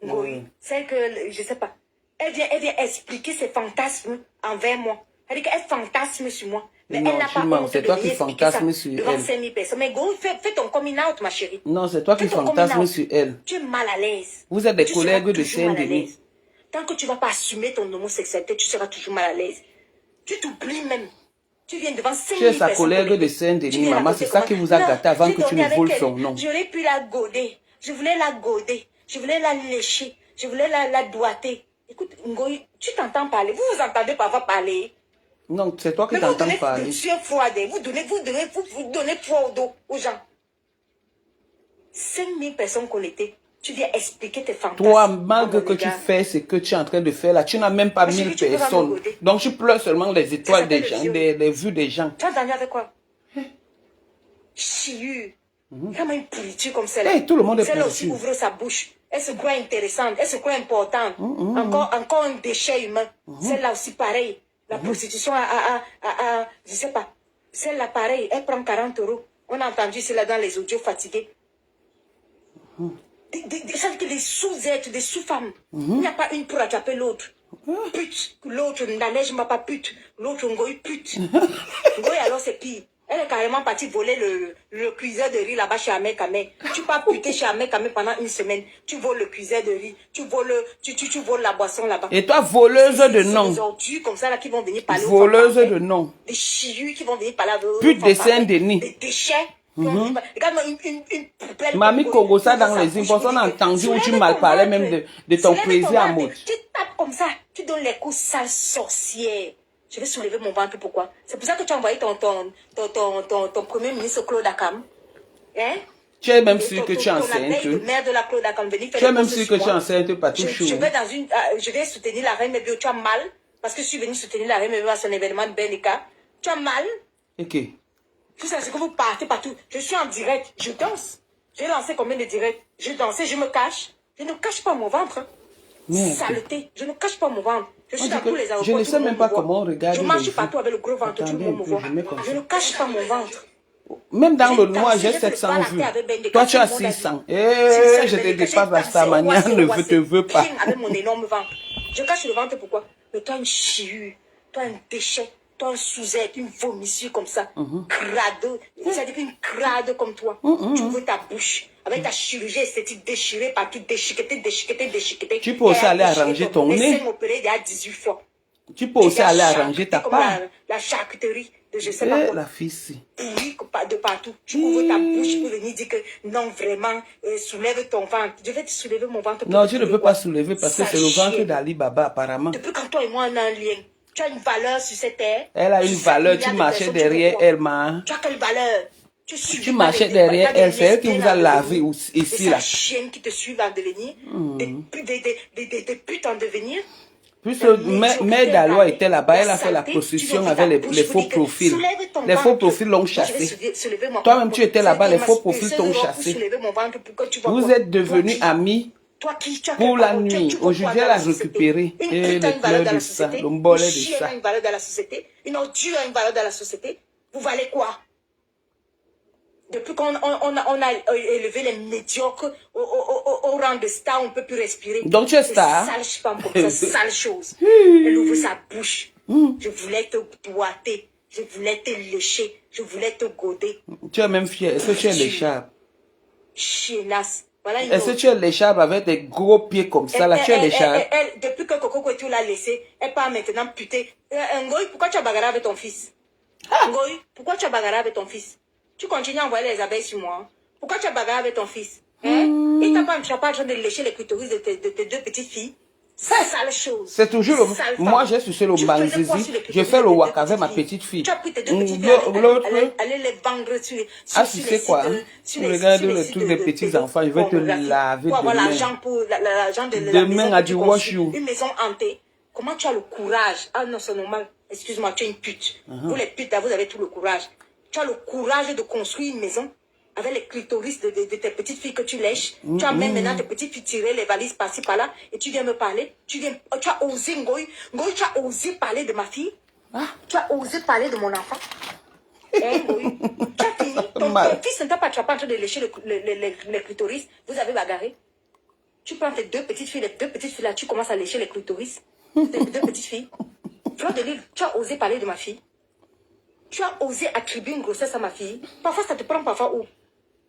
Oui. Celle que, je sais pas. Elle vient expliquer ses fantasmes envers moi. Elle dit qu'elle fantasme sur moi. Mais Non, elle n'a pas Chima, honte c'est de toi venir qui expliquer ça fantasmes sur devant elle. 5000 personnes. Mais go, fais ton coming out, ma chérie. Non, c'est toi qui Fais ton fantasmes coming out. sur elle. Tu es mal à l'aise. Vous êtes des Tu seras collègues de toujours mal à Saint-Denis. l'aise. Tant que tu ne vas pas assumer ton homosexualité, tu seras toujours mal à l'aise. Tu t'oublies même. Tu viens devant 5000 Tu es sa personnes collègue de connectées. Tu Saint-Denis, viens maman. la C'est côté ça comment? qui vous a Non, gâté avant j'ai que tu dormi ne avec voles elle. son nom. J'aurais pu la goder. Je voulais la goder. Je voulais la lécher. Je voulais la doigter. Écoute, Ngoï, tu t'entends parler. Vous vous entendez parfois parler. Non, c'est toi qui Mais vous t'entends donnez parler. des yeux froides. Vous donnez froid au dos aux gens. 5000 personnes connectées. Tu viens expliquer tes fantasmes. Toi, à malgré mon que tu égard. fais ce que tu es en train de faire là, tu n'as même pas Mais 1000 chérie, tu peux pas me personnes. goder. Donc tu pleures seulement les étoiles des s'appelle gens, le viol. les vues des gens. Tu as entendu avec quoi? Chiu. Comment une pourriture comme celle-là? Hey, tout le monde est Celle-là aussi pourriture. ouvre sa bouche. Elle se croit intéressante. Elle se croit importante. Encore un déchet humain. Celle-là aussi pareil. La prostitution je sais pas. Celle-là pareil. Elle prend 40 €. On a entendu cela dans les audios fatigués. Ça veut dire des sous-êtres, des sous-femmes. Il n'y a pas une pour attraper l'autre. Pute. L'autre, la neige m'a pas pute. L'autre, Ngoï pute. Ngoï, alors c'est pire. Elle est carrément partie voler le cuiseur de riz là-bas chez Ahmed Kamé. Tu pars puter chez Ahmed Kamé pendant une semaine. Tu voles le cuiseur de riz. Tu voles la boisson là-bas. Et toi, voleuse de C'est nom. des ordures comme ça là qui vont venir parler aux Voleuse femmes. de nom. Des chius qui vont venir parler aux Pute femmes. de Saint-Denis. Des déchets. Regarde-moi une poubelle. Mamie Kogosa dans les impôts, on a entendu où tu mal parlais même de ton plaisir à mode. Tu tapes comme ça, tu donnes les coups sales sorcières. Je vais soulever mon ventre, pourquoi? C'est pour ça que tu as envoyé ton premier ministre Claude Akam. Hein? Tu es même sûr que tu es Ton enceinte. le maire de la Claude Akam venir faire Tu es des même courses sûr sur que tu es moi. enceinte, pas tout chou. Je vais soutenir la reine Mébio. Tu as mal, parce que je suis venue soutenir la reine Mébio à son événement de Benika. Tu as mal. Ok. Tout ça, c'est que vous partez partout. Je suis en direct, je danse. J'ai lancé combien de directs? Je dansais, je me cache. Je ne cache pas mon ventre. Merde. Saleté, je ne cache pas mon ventre. Je suis On dans dit que tous les aéroports. je ne tout sais le monde même pas me voit. comment on regarde Je les marche vues. partout avec le gros ventre, tout le Attendez monde un me peu, voit. je mets comme Je ça. ne cache pas mon ventre. Même dans le J'ai noir, dansé, j'ai j'ai fait le 700 bal vues. avec Ben de Toi, tu as Cassis, mon 600. ami. Eh, je te J'ai dépasse dansé, Bastamania, oissé, ne oissé. te veux pas. Avec mon énorme ventre. Je cache le ventre pourquoi? Mais toi, une chiure, toi, un déchet, toi, un sous-être, une vomissure comme ça. Crado. C'est-à-dire une crade comme toi. Tu ouvres ta bouche. Avec ta chirurgie esthétique déchirée partout, déchiquetée. Tu peux aussi aller arranger ton nez. Les seins opérés il y a 18 fois. Tu peux aussi aller arranger ta Comme part. la charcuterie de je sais pas Eh, quoi. la fille, si. Pourri de partout. Tu ouvres ta bouche pour venir dire que non, vraiment, soulève ton ventre. Je vais te soulever mon ventre. Non, tu ne peux pas soulever parce que c'est le ventre d'Ali Baba, apparemment. Depuis quand toi et moi on a un lien, tu as une valeur sur cette terre. Elle a une valeur, tu marchais derrière elle, ma. Tu as quelle valeur? Tu marchais derrière elle, c'est elle qui vous a lavé ici, là. Des chiennes qui te suivent en devenir, des putes en devenir. Puisque Mère Dalois était là-bas, elle a fait la prostitution avec les faux profils. Les faux profils l'ont chassé. Toi-même, tu étais là-bas, les faux profils t'ont chassé. Vous êtes devenus amis pour la nuit. Aujourd'hui, elle a récupéré. Et les pleurs de ça, le mbolet de ça. Une a une valeur dans la société. Une ordure a une valeur dans la société. Vous valez quoi? Depuis qu'on a élevé les médiocres au rang de star, on ne peut plus respirer. Donc tu es star. Sale femme comme ça, sale chose. Elle ouvre sa bouche. Je voulais te boiter. Je voulais te lécher. Je voulais te goder. Tu es même fier. Est-ce que tu es l'écharpe? Chienasse. Voilà une Est-ce que autre. tu es l'écharpe avec des gros pieds comme ça là? Tu es l'écharpe? Depuis que Coco Couture l'a laissé, elle part maintenant puté. Ngoï, pourquoi tu as bagarré avec ton fils? Ngoï, pourquoi tu as bagarré avec ton fils? Tu continues à envoyer les abeilles sur moi. Pourquoi tu as bagarré avec ton fils? Hein? Et tu n'as pas en train de lécher les clitoris de tes deux petites filles? C'est ça la chose. C'est toujours le... Moi, j'ai sucé le banzizi. Je fais le wak avec ma petite fille. Tu as pris tes deux petites filles. L'autre... Allez les vendre sur Ah, tu sais quoi? Regarde tous les petits enfants. Je vais te laver pour avoir demain. l'argent de la Demain maison à que du tu wash construis. you. Une maison hantée. Comment tu as le courage? Ah non, c'est normal. Excuse-moi, tu es une pute. Vous les putes, là, vous avez tout le courage. Tu as le courage de construire une maison avec les clitoris de tes petites filles que tu lèches. Tu as même maintenant tes petites filles tirer les valises par-ci par-là et tu viens me parler. Tu as osé, Ngoï. Ngoï, tu as osé parler de ma fille. Tu as osé parler de mon enfant. Ngoï, tu as fini. Ton fils ne t'a pas en train de lécher les clitoris. Vous avez bagarré. Tu prends tes deux petites filles, les deux petites filles là, tu commences à lécher les clitoris. Tes deux petites filles. Fleur de Lille, tu as osé parler de ma fille. Tu as osé attribuer une grossesse à ma fille. Parfois, ça te prend parfois où?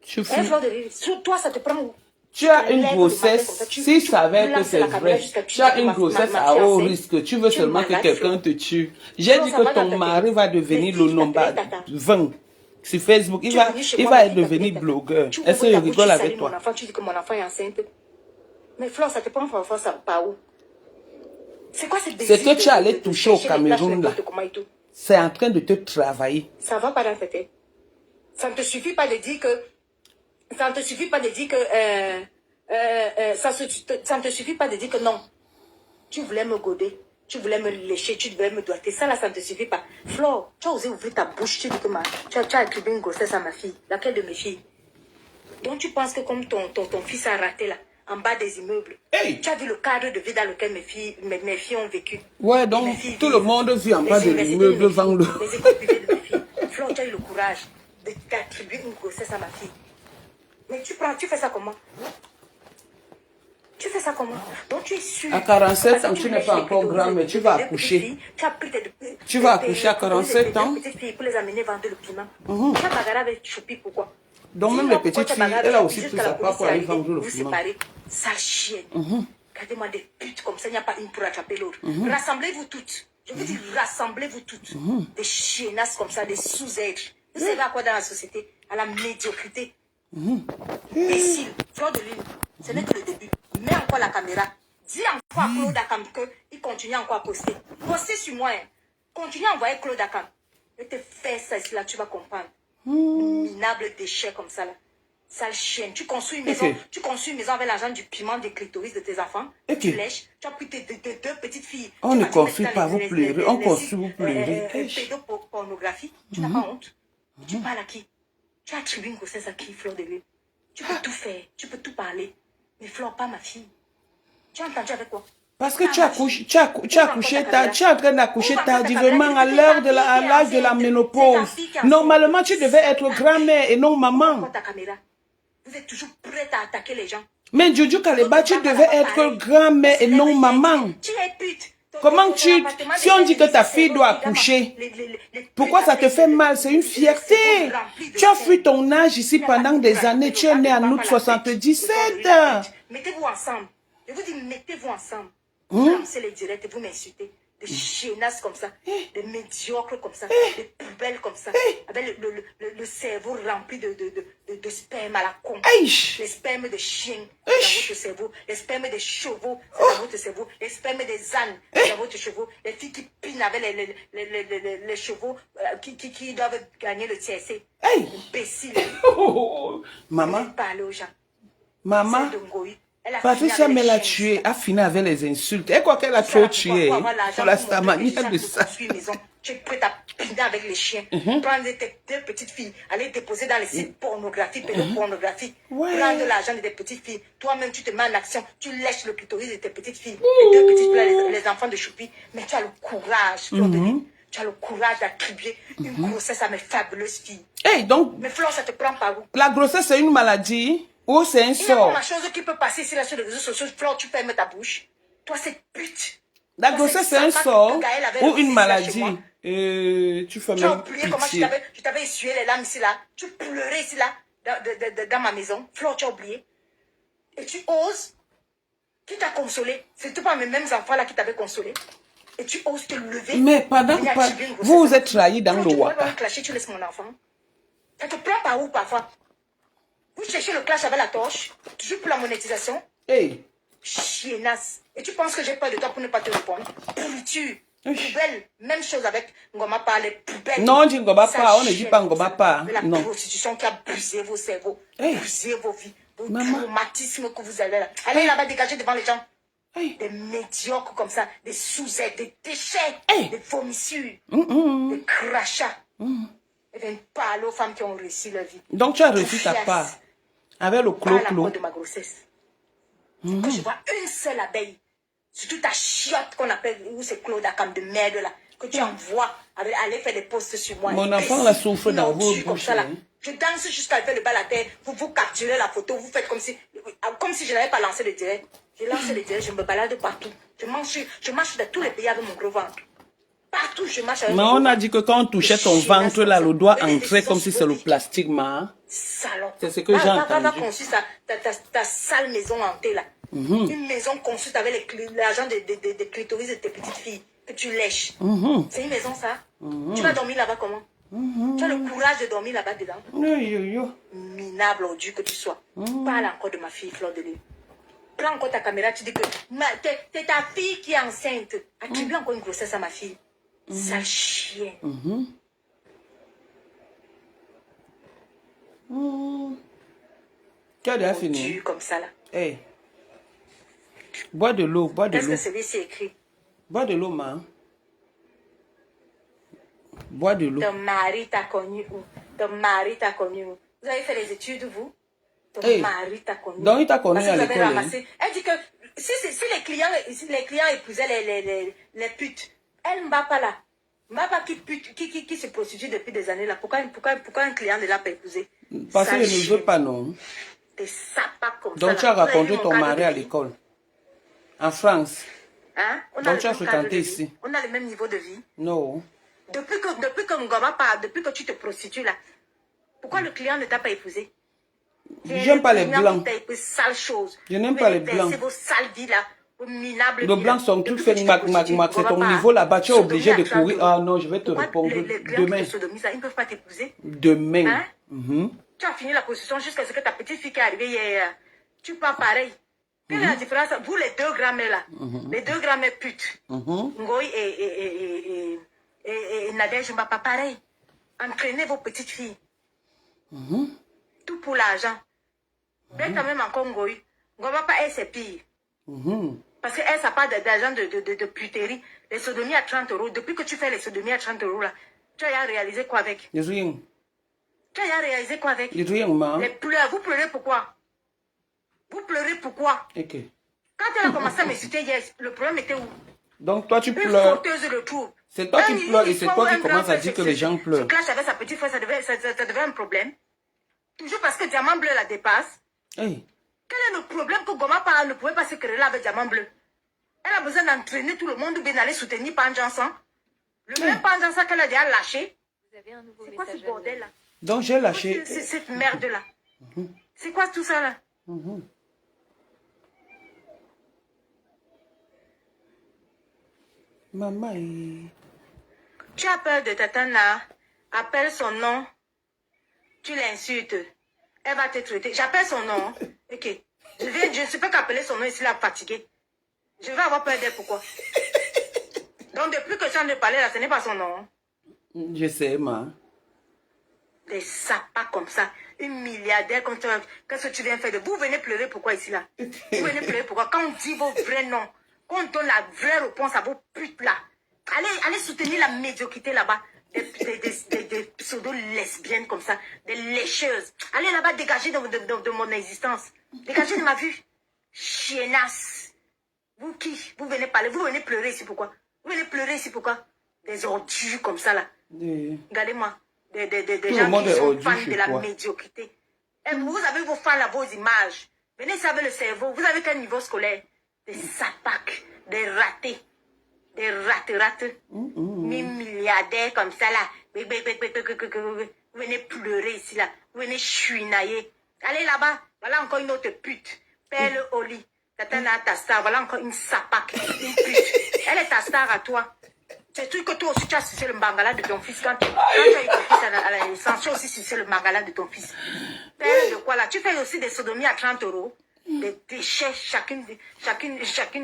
Fleur de Lille, toi, ça te prend où? Tu as une grossesse, si ça avait que c'est vrai, tu as une grossesse à haut risque. Tu veux seulement que quelqu'un te tue. J'ai dit que ton mari va devenir le nombre 20 sur Facebook. Il va devenir blogueur. Est-ce que je rigole avec toi? Tu dis que mon enfant est enceinte. Mais Fleur, ça te prend parfois par où? C'est quoi cette C'est que tu es allé toucher au Cameroun là. C'est en train de te travailler. Ça va pas dans ta tête. Ça ne te suffit pas de dire que... Ça ne te suffit pas de dire que... ça ne te suffit pas de dire que non. Tu voulais me goder. Tu voulais me lécher. Tu devais me doigter. Ça là, ça ne te suffit pas. Flore, tu as osé ouvrir ta bouche. Tu dis que tu as attribué une grossesse à ma fille. Laquelle de mes filles? Donc tu penses que comme ton fils a raté là, en bas des immeubles. Hey. Tu as vu le cadre de vie dans lequel mes filles ont vécu. Ouais, donc tout le monde vit en bas de l'immeuble, vend le... Les écoles privées de mes filles. Flore, tu as eu le courage d'attribuer une grossesse à ma fille. Mais tu fais ça comment? Tu fais ça comment? Donc tu es sûr. À 47 ans, tu n'es pas encore grand, mais tu vas accoucher. Tu vas accoucher à 47 ans. Pour les amener vendre le piment. Tu as bagarré avec Choupi, pourquoi? Donc même les petites filles, elle a aussi pris sa part pour aller vendre le piment. Sale chienne. Regardez-moi des putes comme ça, il n'y a pas une pour attraper l'autre. Rassemblez-vous toutes. Je vous dis, rassemblez-vous toutes. Des chiennasses comme ça, des sous-êtres. Vous savez à quoi dans la société? À la médiocrité. Imbécile, Fleur de Lune, ce n'est que le début. Mets encore la caméra. Dis encore à Claude Akam qu'il continue encore à poster. Postez sur moi. Continue à envoyer Claude Akam. Je te fais ça ici là, tu vas comprendre. Minable déchet comme ça là. Sale chienne. Tu construis une maison. Tu construis une maison avec l'argent du piment des clitoris de tes enfants. Tu lèches. Tu as pris tes deux petites filles. On ne construit pas, vous pleurez. On construit, vous pleurez. Pédopornographie. Tu n'as pas honte. Tu parles à qui? Tu as attribué une grossesse à qui, Fleur de Lune? Tu peux tout faire, tu peux tout parler. Mais Fleur, pas ma fille. Tu as entendu avec quoi? Parce que tu as accouché tard, tu es en train d'accoucher tardivement à l'âge de la ménopause. Normalement, tu devais être grand-mère et non maman. Vous êtes toujours prête à attaquer les gens. Mais Jojo Kaleba, tu devais être grand-mère et non maman. Tu es pute. Comment si on dit que ta fille doit accoucher, pourquoi ça te fait mal? C'est une fierté. Tu as fui ton âge ici pendant des années. Tu es né en août 77. Mettez-vous ensemble. Je vous dis, mettez-vous ensemble. Vous lancez les directs et vous m'insultez. Des chiennasses comme ça, des médiocres comme ça, des poubelles comme ça, avec le cerveau rempli de sperme à la con. Les spermes de chiens dans votre cerveau, les spermes des chevaux dans votre cerveau, les spermes des ânes dans votre cerveau, les filles qui pinent avec les chevaux qui doivent gagner le TSC. Imbécile. Maman. Parlez aux gens. Maman. Patricia me l'a tué, a fini avec les insultes. Et quoi qu'elle a trop tué, pour la manière de ça. Tu es prête à piner avec les chiens. Prendre tes deux petites filles, aller déposer dans les sites pornographiques, pédopornographiques. Prendre l'argent de tes petites filles. Toi-même, tu te mets en action. Tu lèches le clitoris de tes petites filles. Les deux petites filles, les enfants de Choupi. Mais tu as le courage, Fleur de Lune. Tu as le courage d'attribuer une grossesse à mes fabuleuses filles. Donc, mais Fleur, ça te prend par où? La grossesse, c'est une maladie? Ou c'est un sort? Il y a pas chose qui peut passer ici là sur les réseaux sociaux. Flore, tu fermes ta bouche. Toi, cette pute. La grossesse, c'est un sort ou une maladie? Et tu fais Tu as même oublié comment pitié. je t'avais essuyé les larmes ici là. Tu pleurais ici là, dans ma maison. Flore, tu as oublié. Et tu oses. Qui t'a consolé? C'était pas mes mêmes enfants là qui t'avaient consolé. Et tu oses te lever. Mais pendant venir que activer une grossesse. vous vous êtes trahi dans Flore, le tu pourrais Waka. pas me clasher, tu laisses mon enfant. Ça te prend par où parfois? Vous cherchez le clash avec la torche. Toujours pour la monétisation. Hey. Chiennasse. Et tu penses que j'ai peur de toi pour ne pas te répondre? Pourriture. Poubelle. Même chose avec Ngoma Pas, les poubelles. Non, on dit Ngoma Pas, on ne dit pas Ngoma Pas. De la Non. prostitution qui a brisé vos cerveaux, Hey. brisé vos vies, vos Maman. traumatismes que vous avez là. Allez là-bas dégager devant les gens. Hey. Des médiocres comme ça, des sous-aides, des déchets, Hey. des vomissures, des crachats. Et viennent parler aux femmes qui ont réussi leur vie. Donc tu as reçu ta Confiance. part. Avec le Parle clo-clo. encore de ma grossesse. Quand je vois une seule abeille, surtout ta chiotte qu'on appelle, où c'est Claude Akam de merde là, que tu envoies aller faire des posts sur moi. Mon Imbécile, enfant la souffre dans une vos ordure comme bouches, ça, là. hein. Je danse jusqu'à faire le bal à terre, vous capturez la photo, vous faites comme si je n'avais pas lancé le direct. J'ai lancé le direct, je me balade partout. Je marche dans tous les pays avec mon gros ventre. Partout, je marche avec Mais mon gros on a ventre. dit que quand on touchait ton Chiennasse ventre là, comme ça. le doigt Et des entrait comme si décisions c'est le sur plastique, ma. Salon. C'est ce que j'ai Va entendu. construire ta sale maison hantée là. Une maison construite avec l'argent des clitoris de tes petites filles que tu lèches. C'est une maison ça. Tu vas dormir là-bas comment? Tu as le courage de dormir là-bas dedans? Minable ordure que tu sois. Parle encore de ma fille Fleur de Lys. Prends encore ta caméra, tu dis que c'est ta fille qui est enceinte. Attribue encore une grossesse à ma fille. Sale chien. Tu as déjà fini. Ordure comme ça là. Hey. Bois de l'eau, bois de Qu'est-ce l'eau. que celui-ci écrit? Bois de l'eau, ma. Bois de l'eau. Ton mari t'a connu où? Ton mari t'a connu où? Vous avez fait les études, vous? Ton Hey. mari t'a connu. Donc, il t'a connu Parce que à vous avez l'école, ramassé. Elle dit que si les clients épousaient les putes, elle ne va pas là. Mbapa qui se prostitue depuis des années là. Pourquoi un client ne l'a pas épousé? Parce que je Sale ne veux pas, non. des sapas comme ça. Donc, là. tu as Vous avez raconté vu mon ton cadre mari de à vie? l'école. En France. Hein? On a Donc, le tu as même cadre fréquenté de vie. ici. On a le même niveau de vie. Non. Depuis que Ngoma parle, depuis que tu te prostitues là, pourquoi le client ne t'a pas épousé? J'aime pas les blancs. Sale chose. Je n'aime pas les blancs. C'est vos sales vies là, vos minables Les vies, blancs là. sont Depuis tous que faits tu te mac. prostitues, C'est ton Ngoma niveau là-bas. Tu es parle, obligé de sodomie à courir. train Ah non, je vais te Pourquoi répondre les clients demain. qui te sodomisent là, ils ne peuvent pas t'épouser? Demain. Hein? Tu as fini la prostitution jusqu'à ce que ta petite fille qui est arrivée hier, tu pars pareil. Quelle est la différence? Vous les deux grands-mères là, les deux grands-mères putes, Ngoï et Nadège Mbapa, pareil. Entraînez vos petites filles. Tout pour l'argent. Mais quand même encore Ngoï. Ngoma elle c'est pire. Parce qu'elle, ça part d'argent de puterie. Les sodomies à 30 euros. Depuis que tu fais les sodomies à 30 euros là, tu as réalisé quoi avec? Rien. Tu as réalisé quoi avec? Rien, ma. Les pleurs, vous pleurez pourquoi? Vous pleurez pourquoi? Ok. Quand elle a commencé à m'insulter hier, le problème était où? Donc, toi, tu Une pleures. fauteuse de trouble. C'est toi qui Une pleures et c'est histoire toi où qui un grand commences à frère dire que se- les gens se pleurent. clash avec sa petite frère, ça devait un problème. Toujours parce que Diamant Bleu la dépasse. Hey. Quel est le problème que Goma ne pouvait pas se créer là avec Diamant Bleu? Elle a besoin d'entraîner tout le monde ou bien d'aller soutenir Panjansan. Le même Panjansan qu'elle a déjà lâché. Vous avez un nouveau C'est quoi ce message. bordel là? Donc, j'ai lâché. C'est cette merde là. C'est quoi tout ça là? Maman. Tu as peur de Tatan là? Appelle son nom. Tu l'insultes. Elle va te traiter. J'appelle son nom. Ok. Je ne sais pas qu'appeler son nom ici là fatigué. Je vais avoir peur d'elle. Pourquoi? Donc depuis que je viens de parler là, ce n'est pas son nom. Je sais, ma. Des sapas comme ça. Une milliardaire comme ça. Qu'est-ce que tu viens faire de... Vous venez pleurer pourquoi ici là? Vous venez pleurer pourquoi? Quand on dit vos vrais noms, quand on donne la vraie réponse à vos putes là, allez soutenir la médiocrité là-bas. Des pseudo-lesbiennes comme ça, des lécheuses. Allez là-bas dégager de mon existence. Dégagez de ma vue. Chiennasse. Vous qui? Vous venez parler, vous venez pleurer ici pourquoi? Vous venez pleurer ici pourquoi? Des ordures comme ça là. Regardez-moi. Des le gens monde qui est sont ordu fans chez de la toi. médiocrité. Et vous avez vos fans là, vos images. Venez, ça avec le cerveau. Vous avez quel niveau scolaire? Des sapacs, des ratés. Des rates, milliardaires comme ça là. Vous venez pleurer ici là. Vous venez chouinailler. Allez là-bas. Voilà encore une autre pute. Pelle au lit. T'attends à ta star. Voilà encore une sapac. Une pute. Elle est ta star à toi. C'est truc que toi aussi tu as sucé le mangala de ton fils. Quand tu as eu ton fils à la naissance, tu as aussi sucé le mangala de ton fils. Pelle de quoi là? Tu fais aussi des sodomies à 30 €. Des déchets, chacune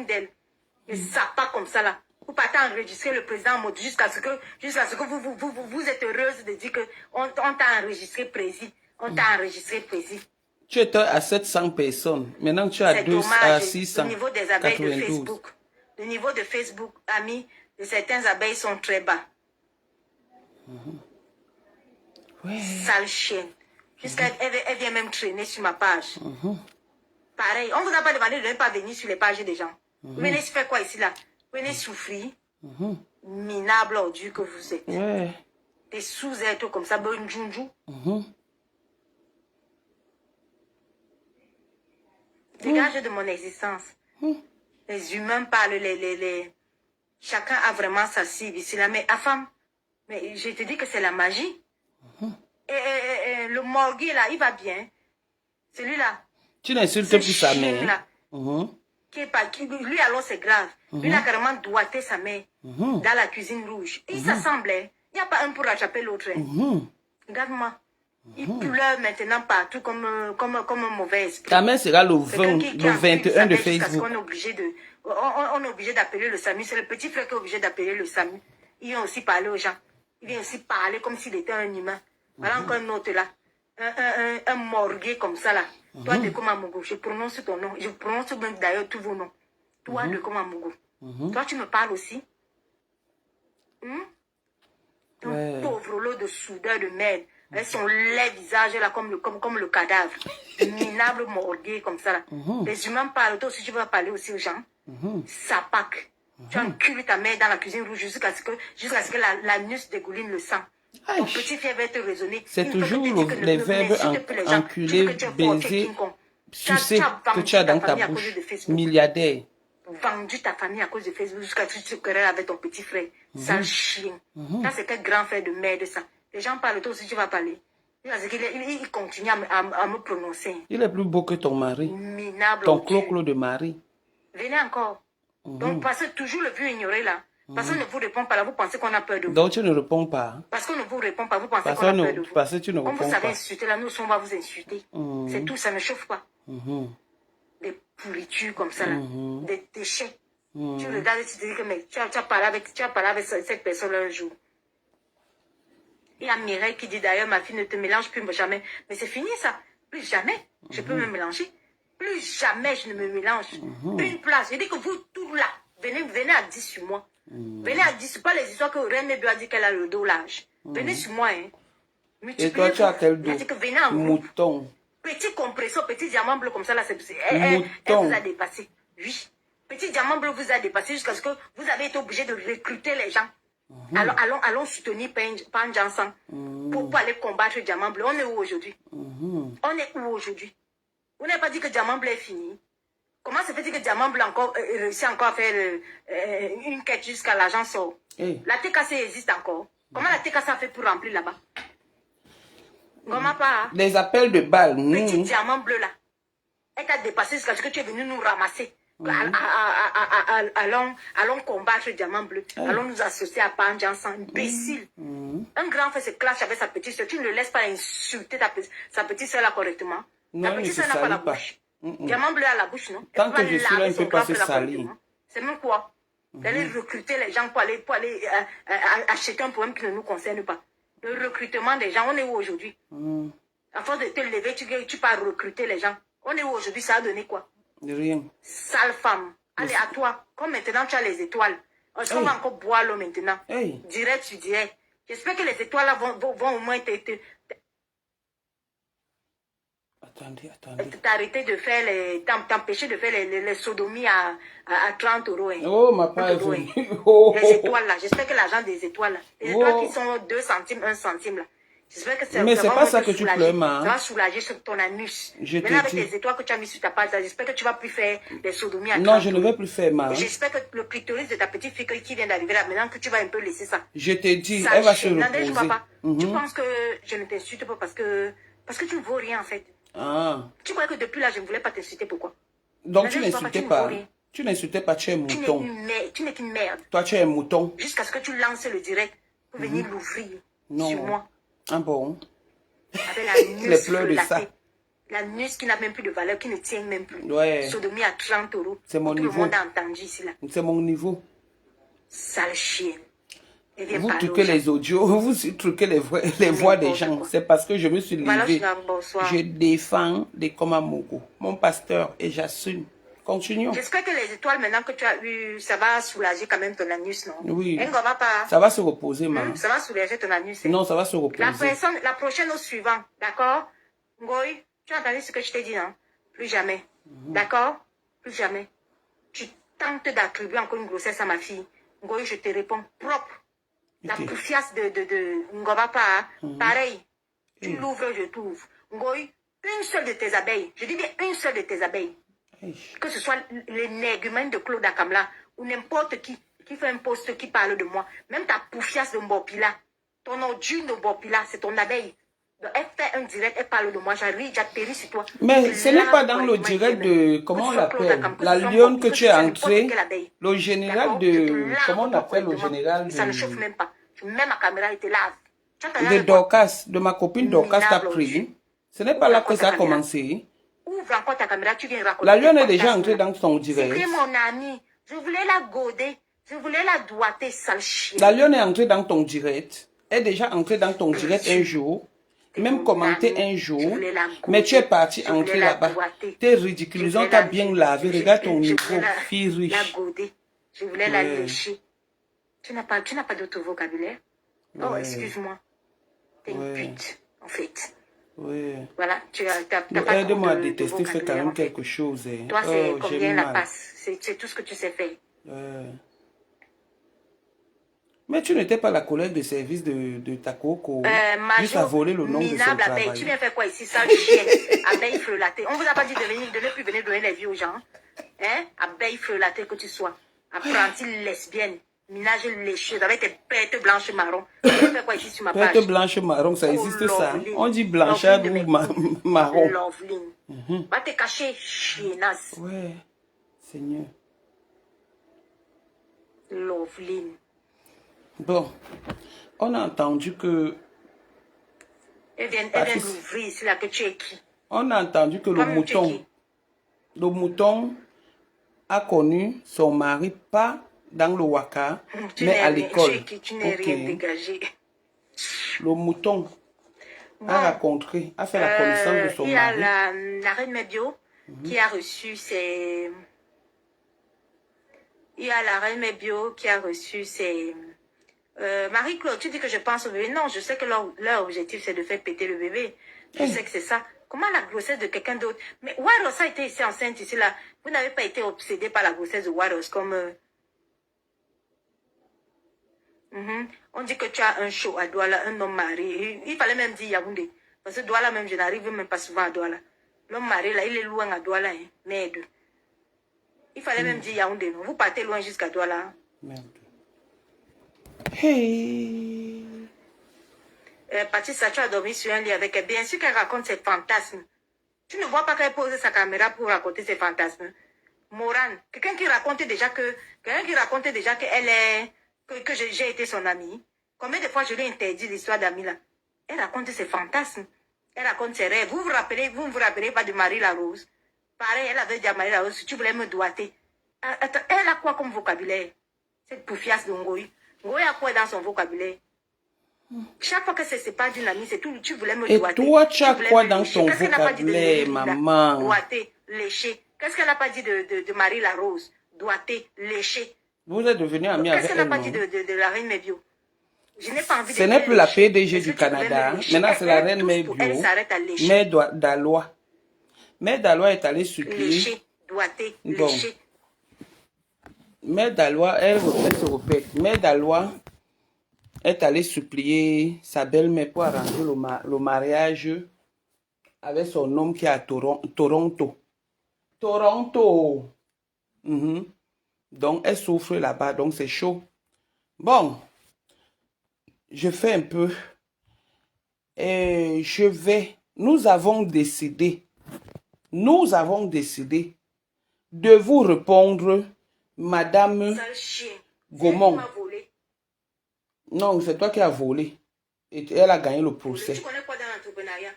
d'elles. Des sapacs comme ça là. Vous partez enregistrer le président en mode jusqu'à ce que vous êtes heureuse de dire que on t'a enregistré précis. On t'a enregistré précis. Tu étais à 700 personnes. Maintenant, tu es à 600. Au niveau des abeilles de Facebook. Le niveau de Facebook, amis, de certaines abeilles sont très bas. Ouais. Sale chienne. Jusqu'à elle vient même traîner sur ma page. Pareil, on vous a pas demandé de ne pas venir sur les pages des gens. Vous venez faire quoi ici là? Vous venez souffrir. Minable ordure que vous êtes. Ouais. Des sous-êtres comme ça, bon djounjou. Dégage de mon existence. Les humains parlent, chacun a vraiment sa cible ici là. Mais à femme, mais je te dis que c'est la magie. Et le morgue là, il va bien. Celui-là. Tu n'insultes plus sa mère. Là, lui alors c'est grave. Lui il a carrément doigté sa mère dans la cuisine rouge. Et il s'assemblait. Il n'y a pas un pour attraper l'autre. Regarde-moi. Il pleure maintenant partout comme un mauvais esprit. Ta mère sera le 21 de Facebook. On est obligé d'appeler le SAMU. C'est le petit frère qui est obligé d'appeler le SAMU. Il vient aussi parler aux gens. Il vient aussi parler comme s'il était un humain. Voilà encore un autre là. Un morgué comme ça là. Toi de Komamougou, je prononce ton nom. Je prononce même d'ailleurs tous vos noms. Toi de Komamougou. Toi tu me parles aussi. Un pauvre lot de soudeurs de merde. Avec son laid visage là comme le cadavre. Minable morgué comme ça là. Les humains parlent. Toi aussi tu vas parler aussi aux gens. Sapac. Tu encules ta mère dans la cuisine rouge jusqu'à ce que l'anus dégouline le sang. Ton petit frère va te raisonner. C'est toujours les verbes enculer, baiser, sucer que tu as dans ta bouche. Milliardaire. Vendu ta famille à cause de Facebook jusqu'à ce que tu te querelles avec ton petit frère. Sale chien. Ça, c'est quel grand frère de merde, ça. Les gens parlent, toi aussi, tu vas parler. Il continue à me prononcer. Il est plus beau que ton mari. Minable. Ton clo-clo de mari. Venez encore. Donc, passez toujours le vieux ignoré là. Parce qu'on ne vous répond pas là, vous pensez qu'on a peur de vous. Donc tu ne réponds pas. Parce qu'on ne vous répond pas, vous pensez qu'on a peur de vous. Parce que tu ne réponds on pas. vous savez insulter là, nous aussi on va vous insulter. C'est tout, ça ne chauffe pas. Des pourritures comme ça là, des déchets. Tu regardes et tu te dis que mais, tu as parlé avec cette personne là un jour. Il y a Mireille qui dit d'ailleurs ma fille ne te mélange plus jamais. Mais c'est fini ça. Plus jamais je peux me mélanger. Plus jamais je ne me mélange. Une place. Je dis que vous tous là, venez à 10 sur moi. Venez à 10, pas les histoires que René a dit qu'elle a le dos large. Venez sur moi, hein. Et toi, tu as quel dos? Mouton. Petit compresseur, petit diamant bleu comme ça, là, elle vous a dépassé. Oui. Petit diamant bleu vous a dépassé jusqu'à ce que vous avez été obligé de recruter les gens. Allons soutenir Panjansan pour aller combattre Diamant bleu. On est où aujourd'hui? On est où aujourd'hui? Vous n'avez pas dit que Diamant bleu est fini? Comment se fait-il que Diamant Blanc réussit encore à faire une quête jusqu'à l'agent sort? La TKC existe encore. Comment la TKC a fait pour remplir là-bas? Comment pas? Les appels de balles. Petit diamant bleu là. Elle t'a dépassé jusqu'à ce que tu es venu nous ramasser. Allons combattre Diamant bleu. Allons nous associer à Panjansan. Imbécile. Un grand frère se clash avec sa petite soeur. Tu ne le laisses pas insulter sa petite soeur là correctement. Ta petite soeur n'a pas la bouche. Diamant bleu à la bouche, non? Tant que je suis là, il ne peut pas se salir. C'est même quoi? D'aller recruter les gens pour aller acheter un problème qui ne nous concerne pas. Le recrutement des gens, on est où aujourd'hui? À force de te lever, tu pars recruter les gens. On est où aujourd'hui? Ça a donné quoi? Rien. Sale femme. Allez, à toi. Comme maintenant, tu as les étoiles. Est-ce qu'on va encore boire l'eau maintenant? Direct, tu dirais. J'espère que les étoiles là vont au moins Attendez. T'arrêter de faire t'empêcher de faire les sodomies à 30 €. Hein. Oh, ma part est venue. Oh. Les étoiles là, j'espère que l'argent des étoiles là. Les étoiles qui sont 2 centimes, 1 centime là. J'espère que ça Mais ça c'est va pas au moins ça te que tu soulager. pleures, ma. Ça va soulager sur ton anus. Je te Maintenant, avec dis. les étoiles que tu as mis sur ta page, j'espère que tu vas plus faire des sodomies à Non, 30 je ne euros. vais plus faire, ma. J'espère que le clitoris de ta petite fille qui vient d'arriver là, maintenant que tu vas un peu laisser ça. Je te dis, Ça elle va se chie. Nadège, je vois reposer. pas. Tu penses que je ne t'insulte pas parce que tu ne vaux rien en fait. Ah. Tu crois que depuis là, je ne voulais pas t'insulter, pourquoi? Donc tu Nadège, je vois n'insultais tu ne vaux pas. rien. Tu n'insultais pas, tu es un Tu n'es mouton. tu n'es qu'une merde. Toi, tu es un mouton. Jusqu'à ce que tu lances le direct pour venir l'ouvrir Non. sur moi. Ah bon? Avec la Les nuce pleurs de ça. frelatée. La nuce qui n'a même plus de valeur, qui ne tient même plus. Ouais. Sodomie à 30 euros. C'est mon Tout niveau. le monde a entendu ici là. C'est mon niveau. Sale chienne. Elle vient Vous parler truquez aux gens. les audios, vous truquez les voix des gens. quoi. C'est parce que je me suis Voilà, levé. bonsoir. Je défends des Komamogo, mon pasteur, et j'assume. Continuons. J'espère que les étoiles, maintenant que tu as eu, ça va soulager quand même ton anus, non? Oui. Elle ne va pas. Ça va se reposer, ma. Ça va soulager ton anus. hein. Non, ça va se reposer. La prochaine au suivant, d'accord? Ngoy, tu as entendu ce que je t'ai dit, non? Plus jamais. D'accord? Plus jamais. Tu tentes d'attribuer encore une grossesse à ma fille. Ngoy, je te réponds propre. La Ok. poufiasse de Ngobapa, pareil. Tu l'ouvres, je t'ouvre. Ngoy, une seule de tes abeilles. Je dis bien une seule de tes abeilles. Hey. Que ce soit l'énergumène de Claude Akamla ou n'importe qui fait un post qui parle de moi. Même ta poufiasse de Mbopila, ton ordure de Mbopila, c'est ton abeille. Donc, elle fait un direct, elle parle de moi, j'atterris sur toi. Mais Je ce n'est pas lave dans ton le humain direct humain. de, comment on Que ce soit Claude l'appelle, Akam, que la ce soit lionne Mbop, que que tu ce es soit n'importe entré, quelle abeille. le général D'accord? Je te de, lave comment on ton appelle le corps, général ça ne chauffe de, même pas. Tu mets ma caméra et te lave. Tu entends de avec quoi? Dorcas, de ma copine Dorcas t'a Minable, pris. Ce n'est pas là que ça a Ouvre encore ta caméra. commencé. Ouvre encore ta caméra, tu viens raconter. La lionne tes est déjà fantasmes, entrée là. dans son C'était direct. mon amie. Je voulais la goder. Je voulais la doiter, sale chien. La lionne est entrée dans ton direct. Elle est déjà entrée dans ton direct un jour. Même commenté un jour. Mais tu es parti entrer là-bas. T'es ridiculisant, t'as bien lavé. Regarde ton niveau, fille riche. La goder. Je voulais la Ouais. lécher. Tu n'as pas d'autre vocabulaire? Oh, Ouais. excuse-moi. T'es une Ouais. pute, en fait. Oui. Voilà, t'as Donc, pas aide-moi à de détester, fais quand vocabulaire, même en fait. quelque chose. Hein. Toi, c'est Oh, j'ai combien mis la mal. passe? C'est tout ce que tu sais faire. Mais tu n'étais pas la collègue de service de ta coco. Juste à Majo, voler le nom de son minable abeille, tu travail. viens faire quoi ici, sale chienne? Abeille frelatée. On vous a pas dit de ne plus venir donner la vie aux gens. Hein? Abeille frelatée que tu sois. Apprentie lesbienne. Minage léché, avec tes pètes blanches marron. Tu viens faire quoi ici sur ma page? Pète blanche marron, ça Oh, existe ça. Loveline. On dit blanchard Loveline de ou mes marron. Loveline. Va te cacher, chiennasse. Ouais, Seigneur. Loveline. Bon, on a entendu que... Elle vient d'ouvrir ici là que tu es qui? On a entendu que Toi-même, tu es qui? le mouton a connu son mari pas dans le waka, Tu mais n'es à rien, l'école. tu n'es rien Ok. dégagé. Le mouton Bon. a raconté, a fait la connaissance de son Il y a mari. la reine Mebio qui a reçu ses... Il y a la reine Mebio qui a reçu ses... Marie-Claude, tu dis que je pense au bébé. Non, je sais que leur objectif, c'est de faire péter le bébé. Je sais que c'est ça. Comment la grossesse de quelqu'un d'autre? Mais Waros a été ici enceinte, ici, là. Vous n'avez pas été obsédé par la grossesse de Waros comme... On dit que tu as un show à Douala, un homme marié. Il fallait même dire Yaoundé. Parce que Douala même, je n'arrive même pas souvent à Douala. L'homme marié, là, il est loin à Douala, hein. Merde. Il fallait même dire Yaoundé, non? Vous partez loin jusqu'à Douala. Hein. Merde. Hey. Patricia, tu as dormi sur un lit avec elle. Bien sûr qu'elle raconte ses fantasmes. Tu ne vois pas qu'elle pose sa caméra pour raconter ses fantasmes. Morane, quelqu'un qui raconte déjà qu'elle est... que j'ai été son amie. Combien de fois je lui ai interdit l'histoire d'amis là? Elle raconte ses fantasmes. Elle raconte ses rêves. Vous ne vous rappelez pas de Marie la Rose? Pareil, elle avait dit à Marie la Rose, si tu voulais me doiter. Attends, elle a quoi comme vocabulaire? Cette poufiasse de Ngoï. Ngoï a quoi dans son vocabulaire? Chaque fois que c'est pas d'une amie, c'est tout. Tu voulais me doiter. Et toi, tu as quoi dans lécher. ton Qu'est-ce qu'elle n'a pas dit de vocabulaire, Lily, là? maman? Doiter, lécher. Qu'est-ce qu'elle n'a pas dit de Marie la Rose? Doiter, lécher. Vous êtes devenu ami avec Qu'est-ce qu'elle n'a elle, pas non? dit de la reine Mebio? Je n'ai pas envie de Ce n'est plus la lécher. PDG Est-ce du que tu pouvais Canada. me lécher? Maintenant, c'est la Elle reine tousse Mebio. pour elle s'arrête à lécher. Mère Dalois. Mère Dalois est allée supplier. Lécher, doiter, Bon. lécher. Mère Dalois, elle se répète. Mère Dalois est allée supplier sa belle-mère pour arranger le mariage avec son homme qui est à Toronto. Toronto. Mhm. Donc, elle souffre là-bas, donc c'est chaud. Bon, je fais un peu. Et nous avons décidé de vous répondre, Madame Sale chien. Gaumont. Tu m'as volé. Non, c'est toi qui as volé. Et elle a gagné le Tu procès. connais quoi dans l'entrepreneuriat?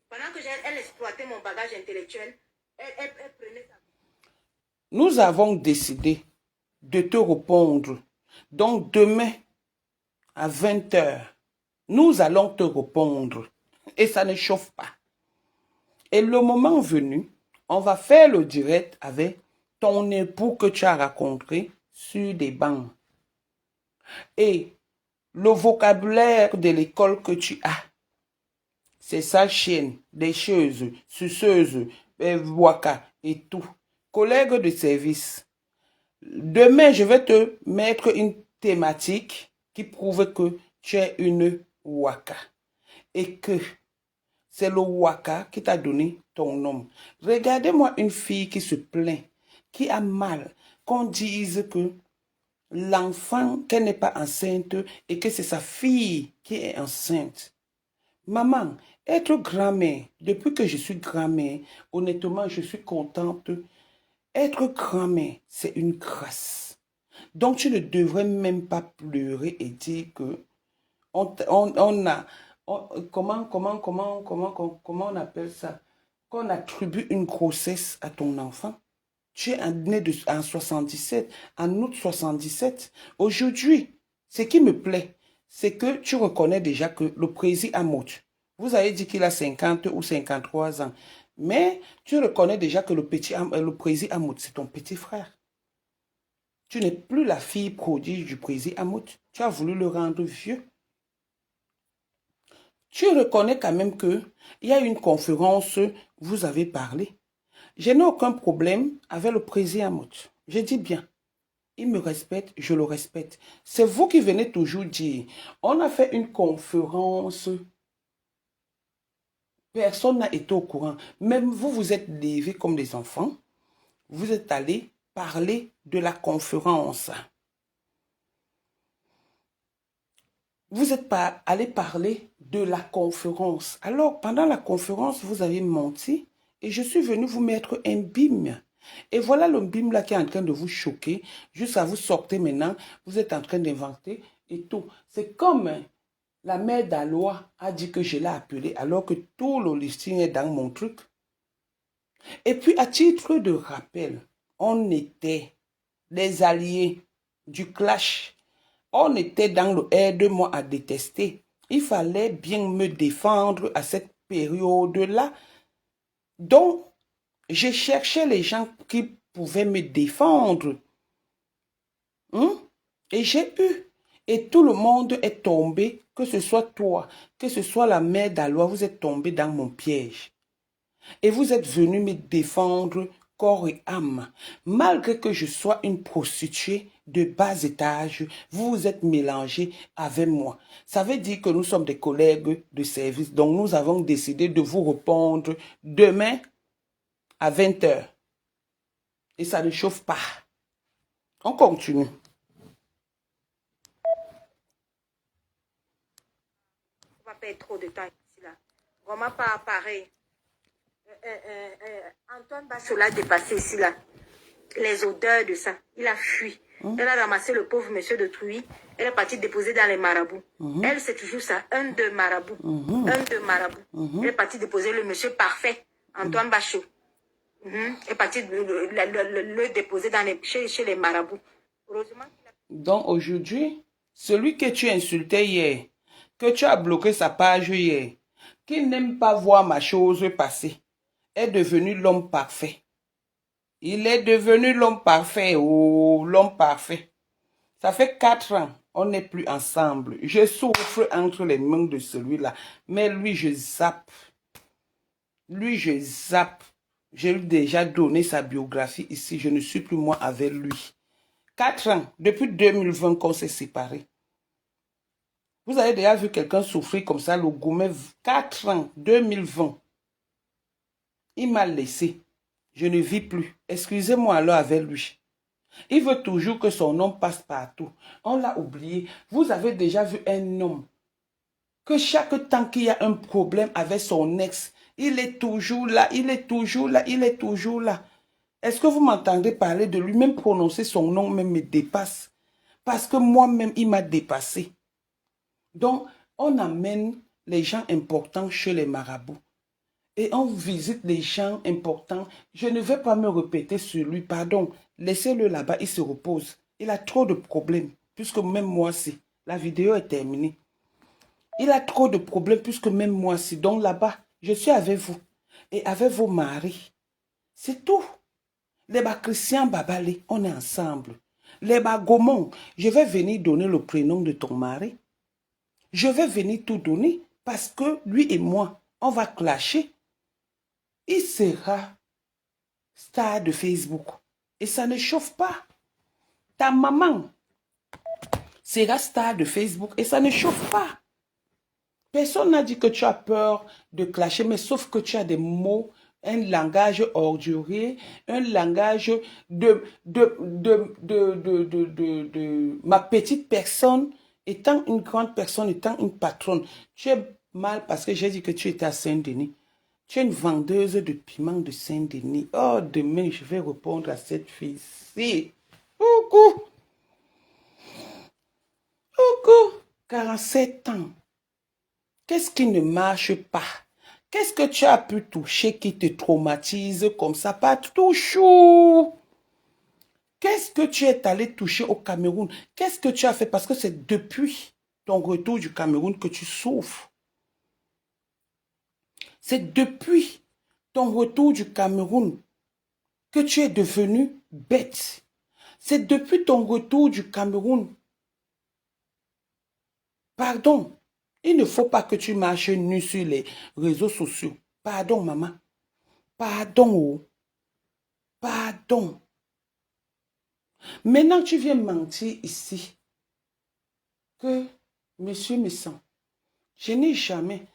Pendant que elle exploitait mon bagage intellectuel, elle prenait ça. Nous avons décidé de te répondre. Donc, demain, à 20h, nous allons te répondre. Et ça ne chauffe pas. Et le moment venu, on va faire le direct avec ton époux que tu as rencontré sur des bancs. Et le vocabulaire de l'école que tu as, c'est ça, chienne, lécheuse, suceuse, waka et tout. Collègue de service, demain, je vais te mettre une thématique qui prouve que tu es une waka. Et que c'est le waka qui t'a donné ton nom. Regardez-moi une fille qui se plaint, qui a mal, qu'on dise que l'enfant, qu'elle n'est pas enceinte et que c'est sa fille qui est enceinte. Maman, être grand-mère, depuis que je suis grand-mère, honnêtement, je suis contente. Être grand-mère, c'est une grâce. Donc, tu ne devrais même pas pleurer et dire que comment on appelle ça? Qu'on attribue une grossesse à ton enfant. Tu es né en 77, en août 77. Aujourd'hui, ce qui me plaît, c'est que tu reconnais déjà que le président Amout, vous avez dit qu'il a 50 ou 53 ans, mais tu reconnais déjà que le président Amout, c'est ton petit frère. Tu n'es plus la fille prodige du président Amout. Tu as voulu le rendre vieux. Tu reconnais quand même qu'il y a une conférence, vous avez parlé. Je n'ai aucun problème avec le président Amout. Je dis bien, il me respecte, je le respecte. C'est vous qui venez toujours dire, on a fait une conférence, personne n'a été au courant. Même vous, vous êtes levés comme des enfants, vous êtes allés parler de la conférence. Vous êtes pas allé parler de la conférence. Alors, pendant la conférence, vous avez menti et je suis venu vous mettre un bim. Et voilà le bim là qui est en train de vous choquer. Juste à vous sortir maintenant, vous êtes en train d'inventer et tout. C'est comme la mère d'Alois a dit que je l'ai appelé alors que tout le listing est dans mon truc. Et puis, à titre de rappel, on était des alliés du clash. On était dans le aide-moi à détester. Il fallait bien me défendre à cette période-là. Donc, je cherchais les gens qui pouvaient me défendre. Et j'ai eu. Et tout le monde est tombé, que ce soit toi, que ce soit la mère d'Alois, vous êtes tombé dans mon piège. Et vous êtes venu me défendre corps et âme. Malgré que je sois une prostituée de bas étage, vous vous êtes mélangé avec moi. Ça veut dire que nous sommes des collègues de service. Donc nous avons décidé de vous répondre demain à 20h. Et ça ne chauffe pas. On continue. On va perdre trop de temps ici là. Vraiment pas pareil. Antoine Bachola a dépassé ici là. Les odeurs de ça. Il a fui. Elle a ramassé le pauvre monsieur de Trouy. Elle est partie déposer dans les marabouts. Elle, c'est toujours ça. Un de marabout. Un de marabout. Elle est partie déposer le monsieur parfait. Antoine Bachot. Elle est partie le déposer chez les marabouts. Heureusement qu'il a... Donc aujourd'hui, celui que tu insultais hier, que tu as bloqué sa page hier, qui n'aime pas voir ma chose passer, est devenu l'homme parfait. Il est devenu l'homme parfait. Oh, l'homme parfait. Ça fait 4 ans, on n'est plus ensemble. Je souffre entre les mains de celui-là. Mais lui, je zappe. Lui, je zappe. J'ai déjà donné sa biographie ici. Je ne suis plus moi avec lui. 4 ans, depuis 2020 qu'on s'est séparés. Vous avez déjà vu quelqu'un souffrir comme ça, le Goumet, 4 ans, 2020. Il m'a laissé. Je ne vis plus. Excusez-moi alors avec lui. Il veut toujours que son nom passe partout. On l'a oublié. Vous avez déjà vu un homme que chaque temps qu'il y a un problème avec son ex, il est toujours là, il est toujours là, il est toujours là. Est-ce que vous m'entendez parler de lui? Même prononcer son nom même me dépasse. Parce que moi-même, il m'a dépassé. Donc, on amène les gens importants chez les marabouts. Et on visite les gens importants. Je ne vais pas me répéter sur lui, pardon. Laissez-le là-bas, il se repose. Il a trop de problèmes, puisque même moi, si. La vidéo est terminée. Il a trop de problèmes, puisque même moi, si. Donc là-bas, je suis avec vous. Et avec vos maris. C'est tout. Les Christian Babalé, on est ensemble. Les Gomon, je vais venir donner le prénom de ton mari. Je vais venir tout donner parce que lui et moi, on va clasher. Il sera star de Facebook. Et ça ne chauffe pas. Ta maman sera star de Facebook et ça ne chauffe pas. Personne n'a dit que tu as peur de clasher, mais sauf que tu as des mots, un langage ordurier, un langage de ma petite personne étant une grande personne, étant une patronne. Tu es mal parce que j'ai dit que tu étais à Saint-Denis. Tu es une vendeuse de piment de Saint-Denis. Oh, demain, je vais répondre à cette fille-ci. Coucou. Coucou. 47 ans. Qu'est-ce qui ne marche pas? Qu'est-ce que tu as pu toucher qui te traumatise comme ça? Pas toujours. Qu'est-ce que tu es allé toucher au Cameroun? Qu'est-ce que tu as fait? Parce que c'est depuis ton retour du Cameroun que tu souffres. C'est depuis ton retour du Cameroun que tu es devenu bête. C'est depuis ton retour du Cameroun. Pardon, il ne faut pas que tu marches nu sur les réseaux sociaux. Pardon, maman. Pardon, oh. Pardon. Maintenant, tu viens mentir ici que monsieur me sent. Je n'ai jamais,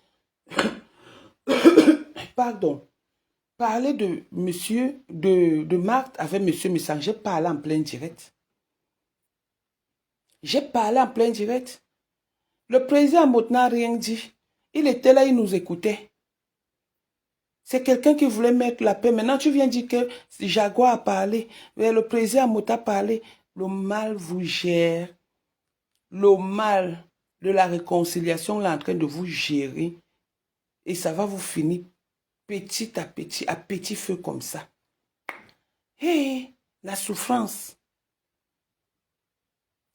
pardon, parlé de monsieur, de Marthe avec monsieur Messant. J'ai parlé en plein direct. J'ai parlé en plein direct. Le président Mot n'a rien dit. Il était là, il nous écoutait. C'est quelqu'un qui voulait mettre la paix. Maintenant, tu viens dire que Jaguar a parlé. Mais le président Mot a parlé. Le mal vous gère. Le mal de la réconciliation est en train de vous gérer. Et ça va vous finir petit à petit feu comme ça. Hé, la souffrance.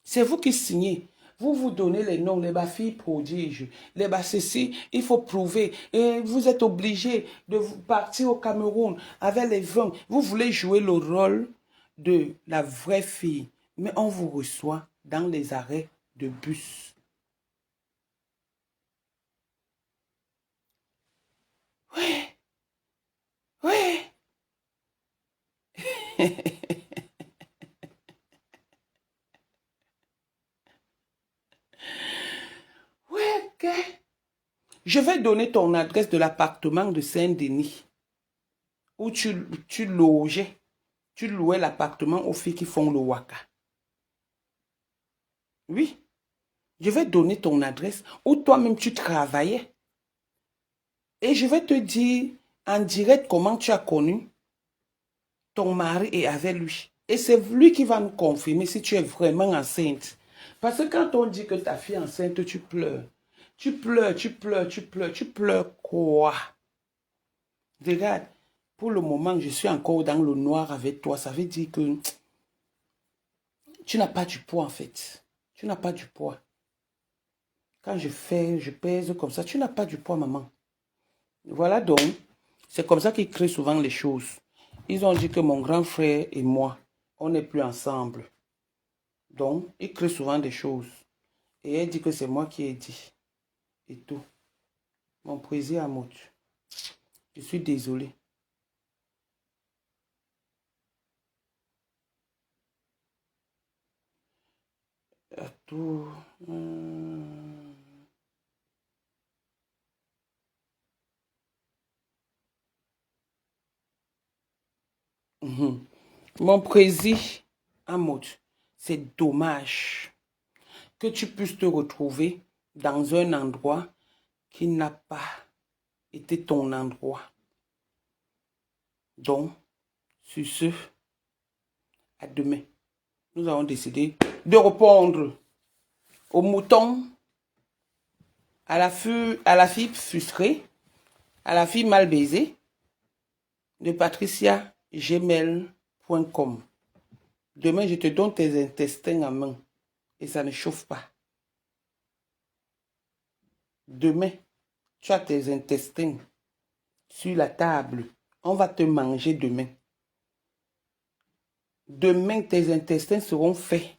C'est vous qui signez. Vous vous donnez les noms, les filles prodiges, les ceci, il faut prouver. Et vous êtes obligé de partir au Cameroun avec les vins. Vous voulez jouer le rôle de la vraie fille. Mais on vous reçoit dans les arrêts de bus. Ouais, ouais. Ouais, ok. Je vais donner ton adresse de l'appartement de Saint-Denis où tu logeais. Tu louais l'appartement aux filles qui font le waka. Oui. Je vais donner ton adresse où toi-même tu travaillais. Et je vais te dire en direct comment tu as connu ton mari et avec lui. Et c'est lui qui va nous confirmer si tu es vraiment enceinte. Parce que quand on dit que ta fille est enceinte, tu pleures. Tu pleures, tu pleures, tu pleures. Tu pleures quoi? Regarde, pour le moment, je suis encore dans le noir avec toi. Ça veut dire que tu n'as pas du poids en fait. Tu n'as pas du poids. Quand je pèse comme ça, tu n'as pas du poids, maman. Voilà donc, c'est comme ça qu'ils créent souvent les choses. Ils ont dit que mon grand frère et moi, on n'est plus ensemble. Donc, ils créent souvent des choses. Et elle dit que c'est moi qui ai dit. Et tout. Mon président Amout. Je suis désolé. À tout. Mon président, Amout, c'est dommage que tu puisses te retrouver dans un endroit qui n'a pas été ton endroit. Donc, sur ce, à demain. Nous avons décidé de répondre aux moutons, à la fille frustrée, à la fille mal baisée de patricia@gmail.com. Demain, je te donne tes intestins en main et ça ne chauffe pas. Demain, tu as tes intestins sur la table. On va te manger demain. Demain, tes intestins seront faits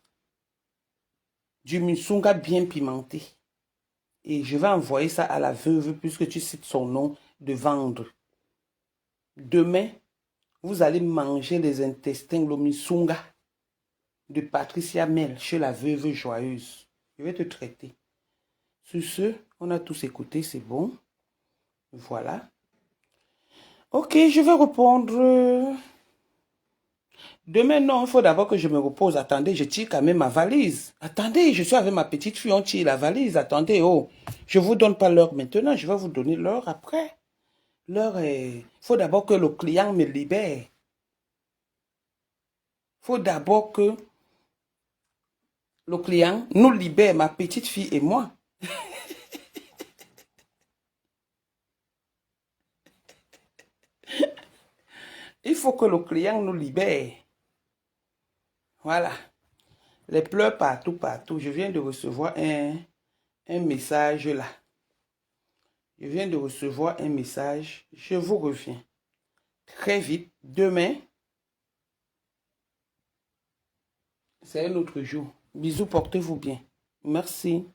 du musunga bien pimenté. Et je vais envoyer ça à la veuve puisque tu cites son nom de vendre. Demain, vous allez manger les intestins, le musunga de Patricia Mel chez la veuve joyeuse. Je vais te traiter. Sur ce, on a tous écouté, c'est bon. Voilà. Ok, je vais répondre. Demain, non, il faut d'abord que je me repose. Attendez, je tire quand même ma valise. Attendez, je suis avec ma petite fille, on tire la valise. Attendez, oh, je ne vous donne pas l'heure maintenant, je vais vous donner l'heure après. L'heure est... Il faut d'abord que le client me libère. Il faut d'abord que le client nous libère, ma petite fille et moi. Il faut que le client nous libère. Voilà. Les pleurs partout, partout. Je viens de recevoir un message là. Je viens de recevoir un message. Je vous reviens très vite. Demain, c'est un autre jour. Bisous, portez-vous bien. Merci.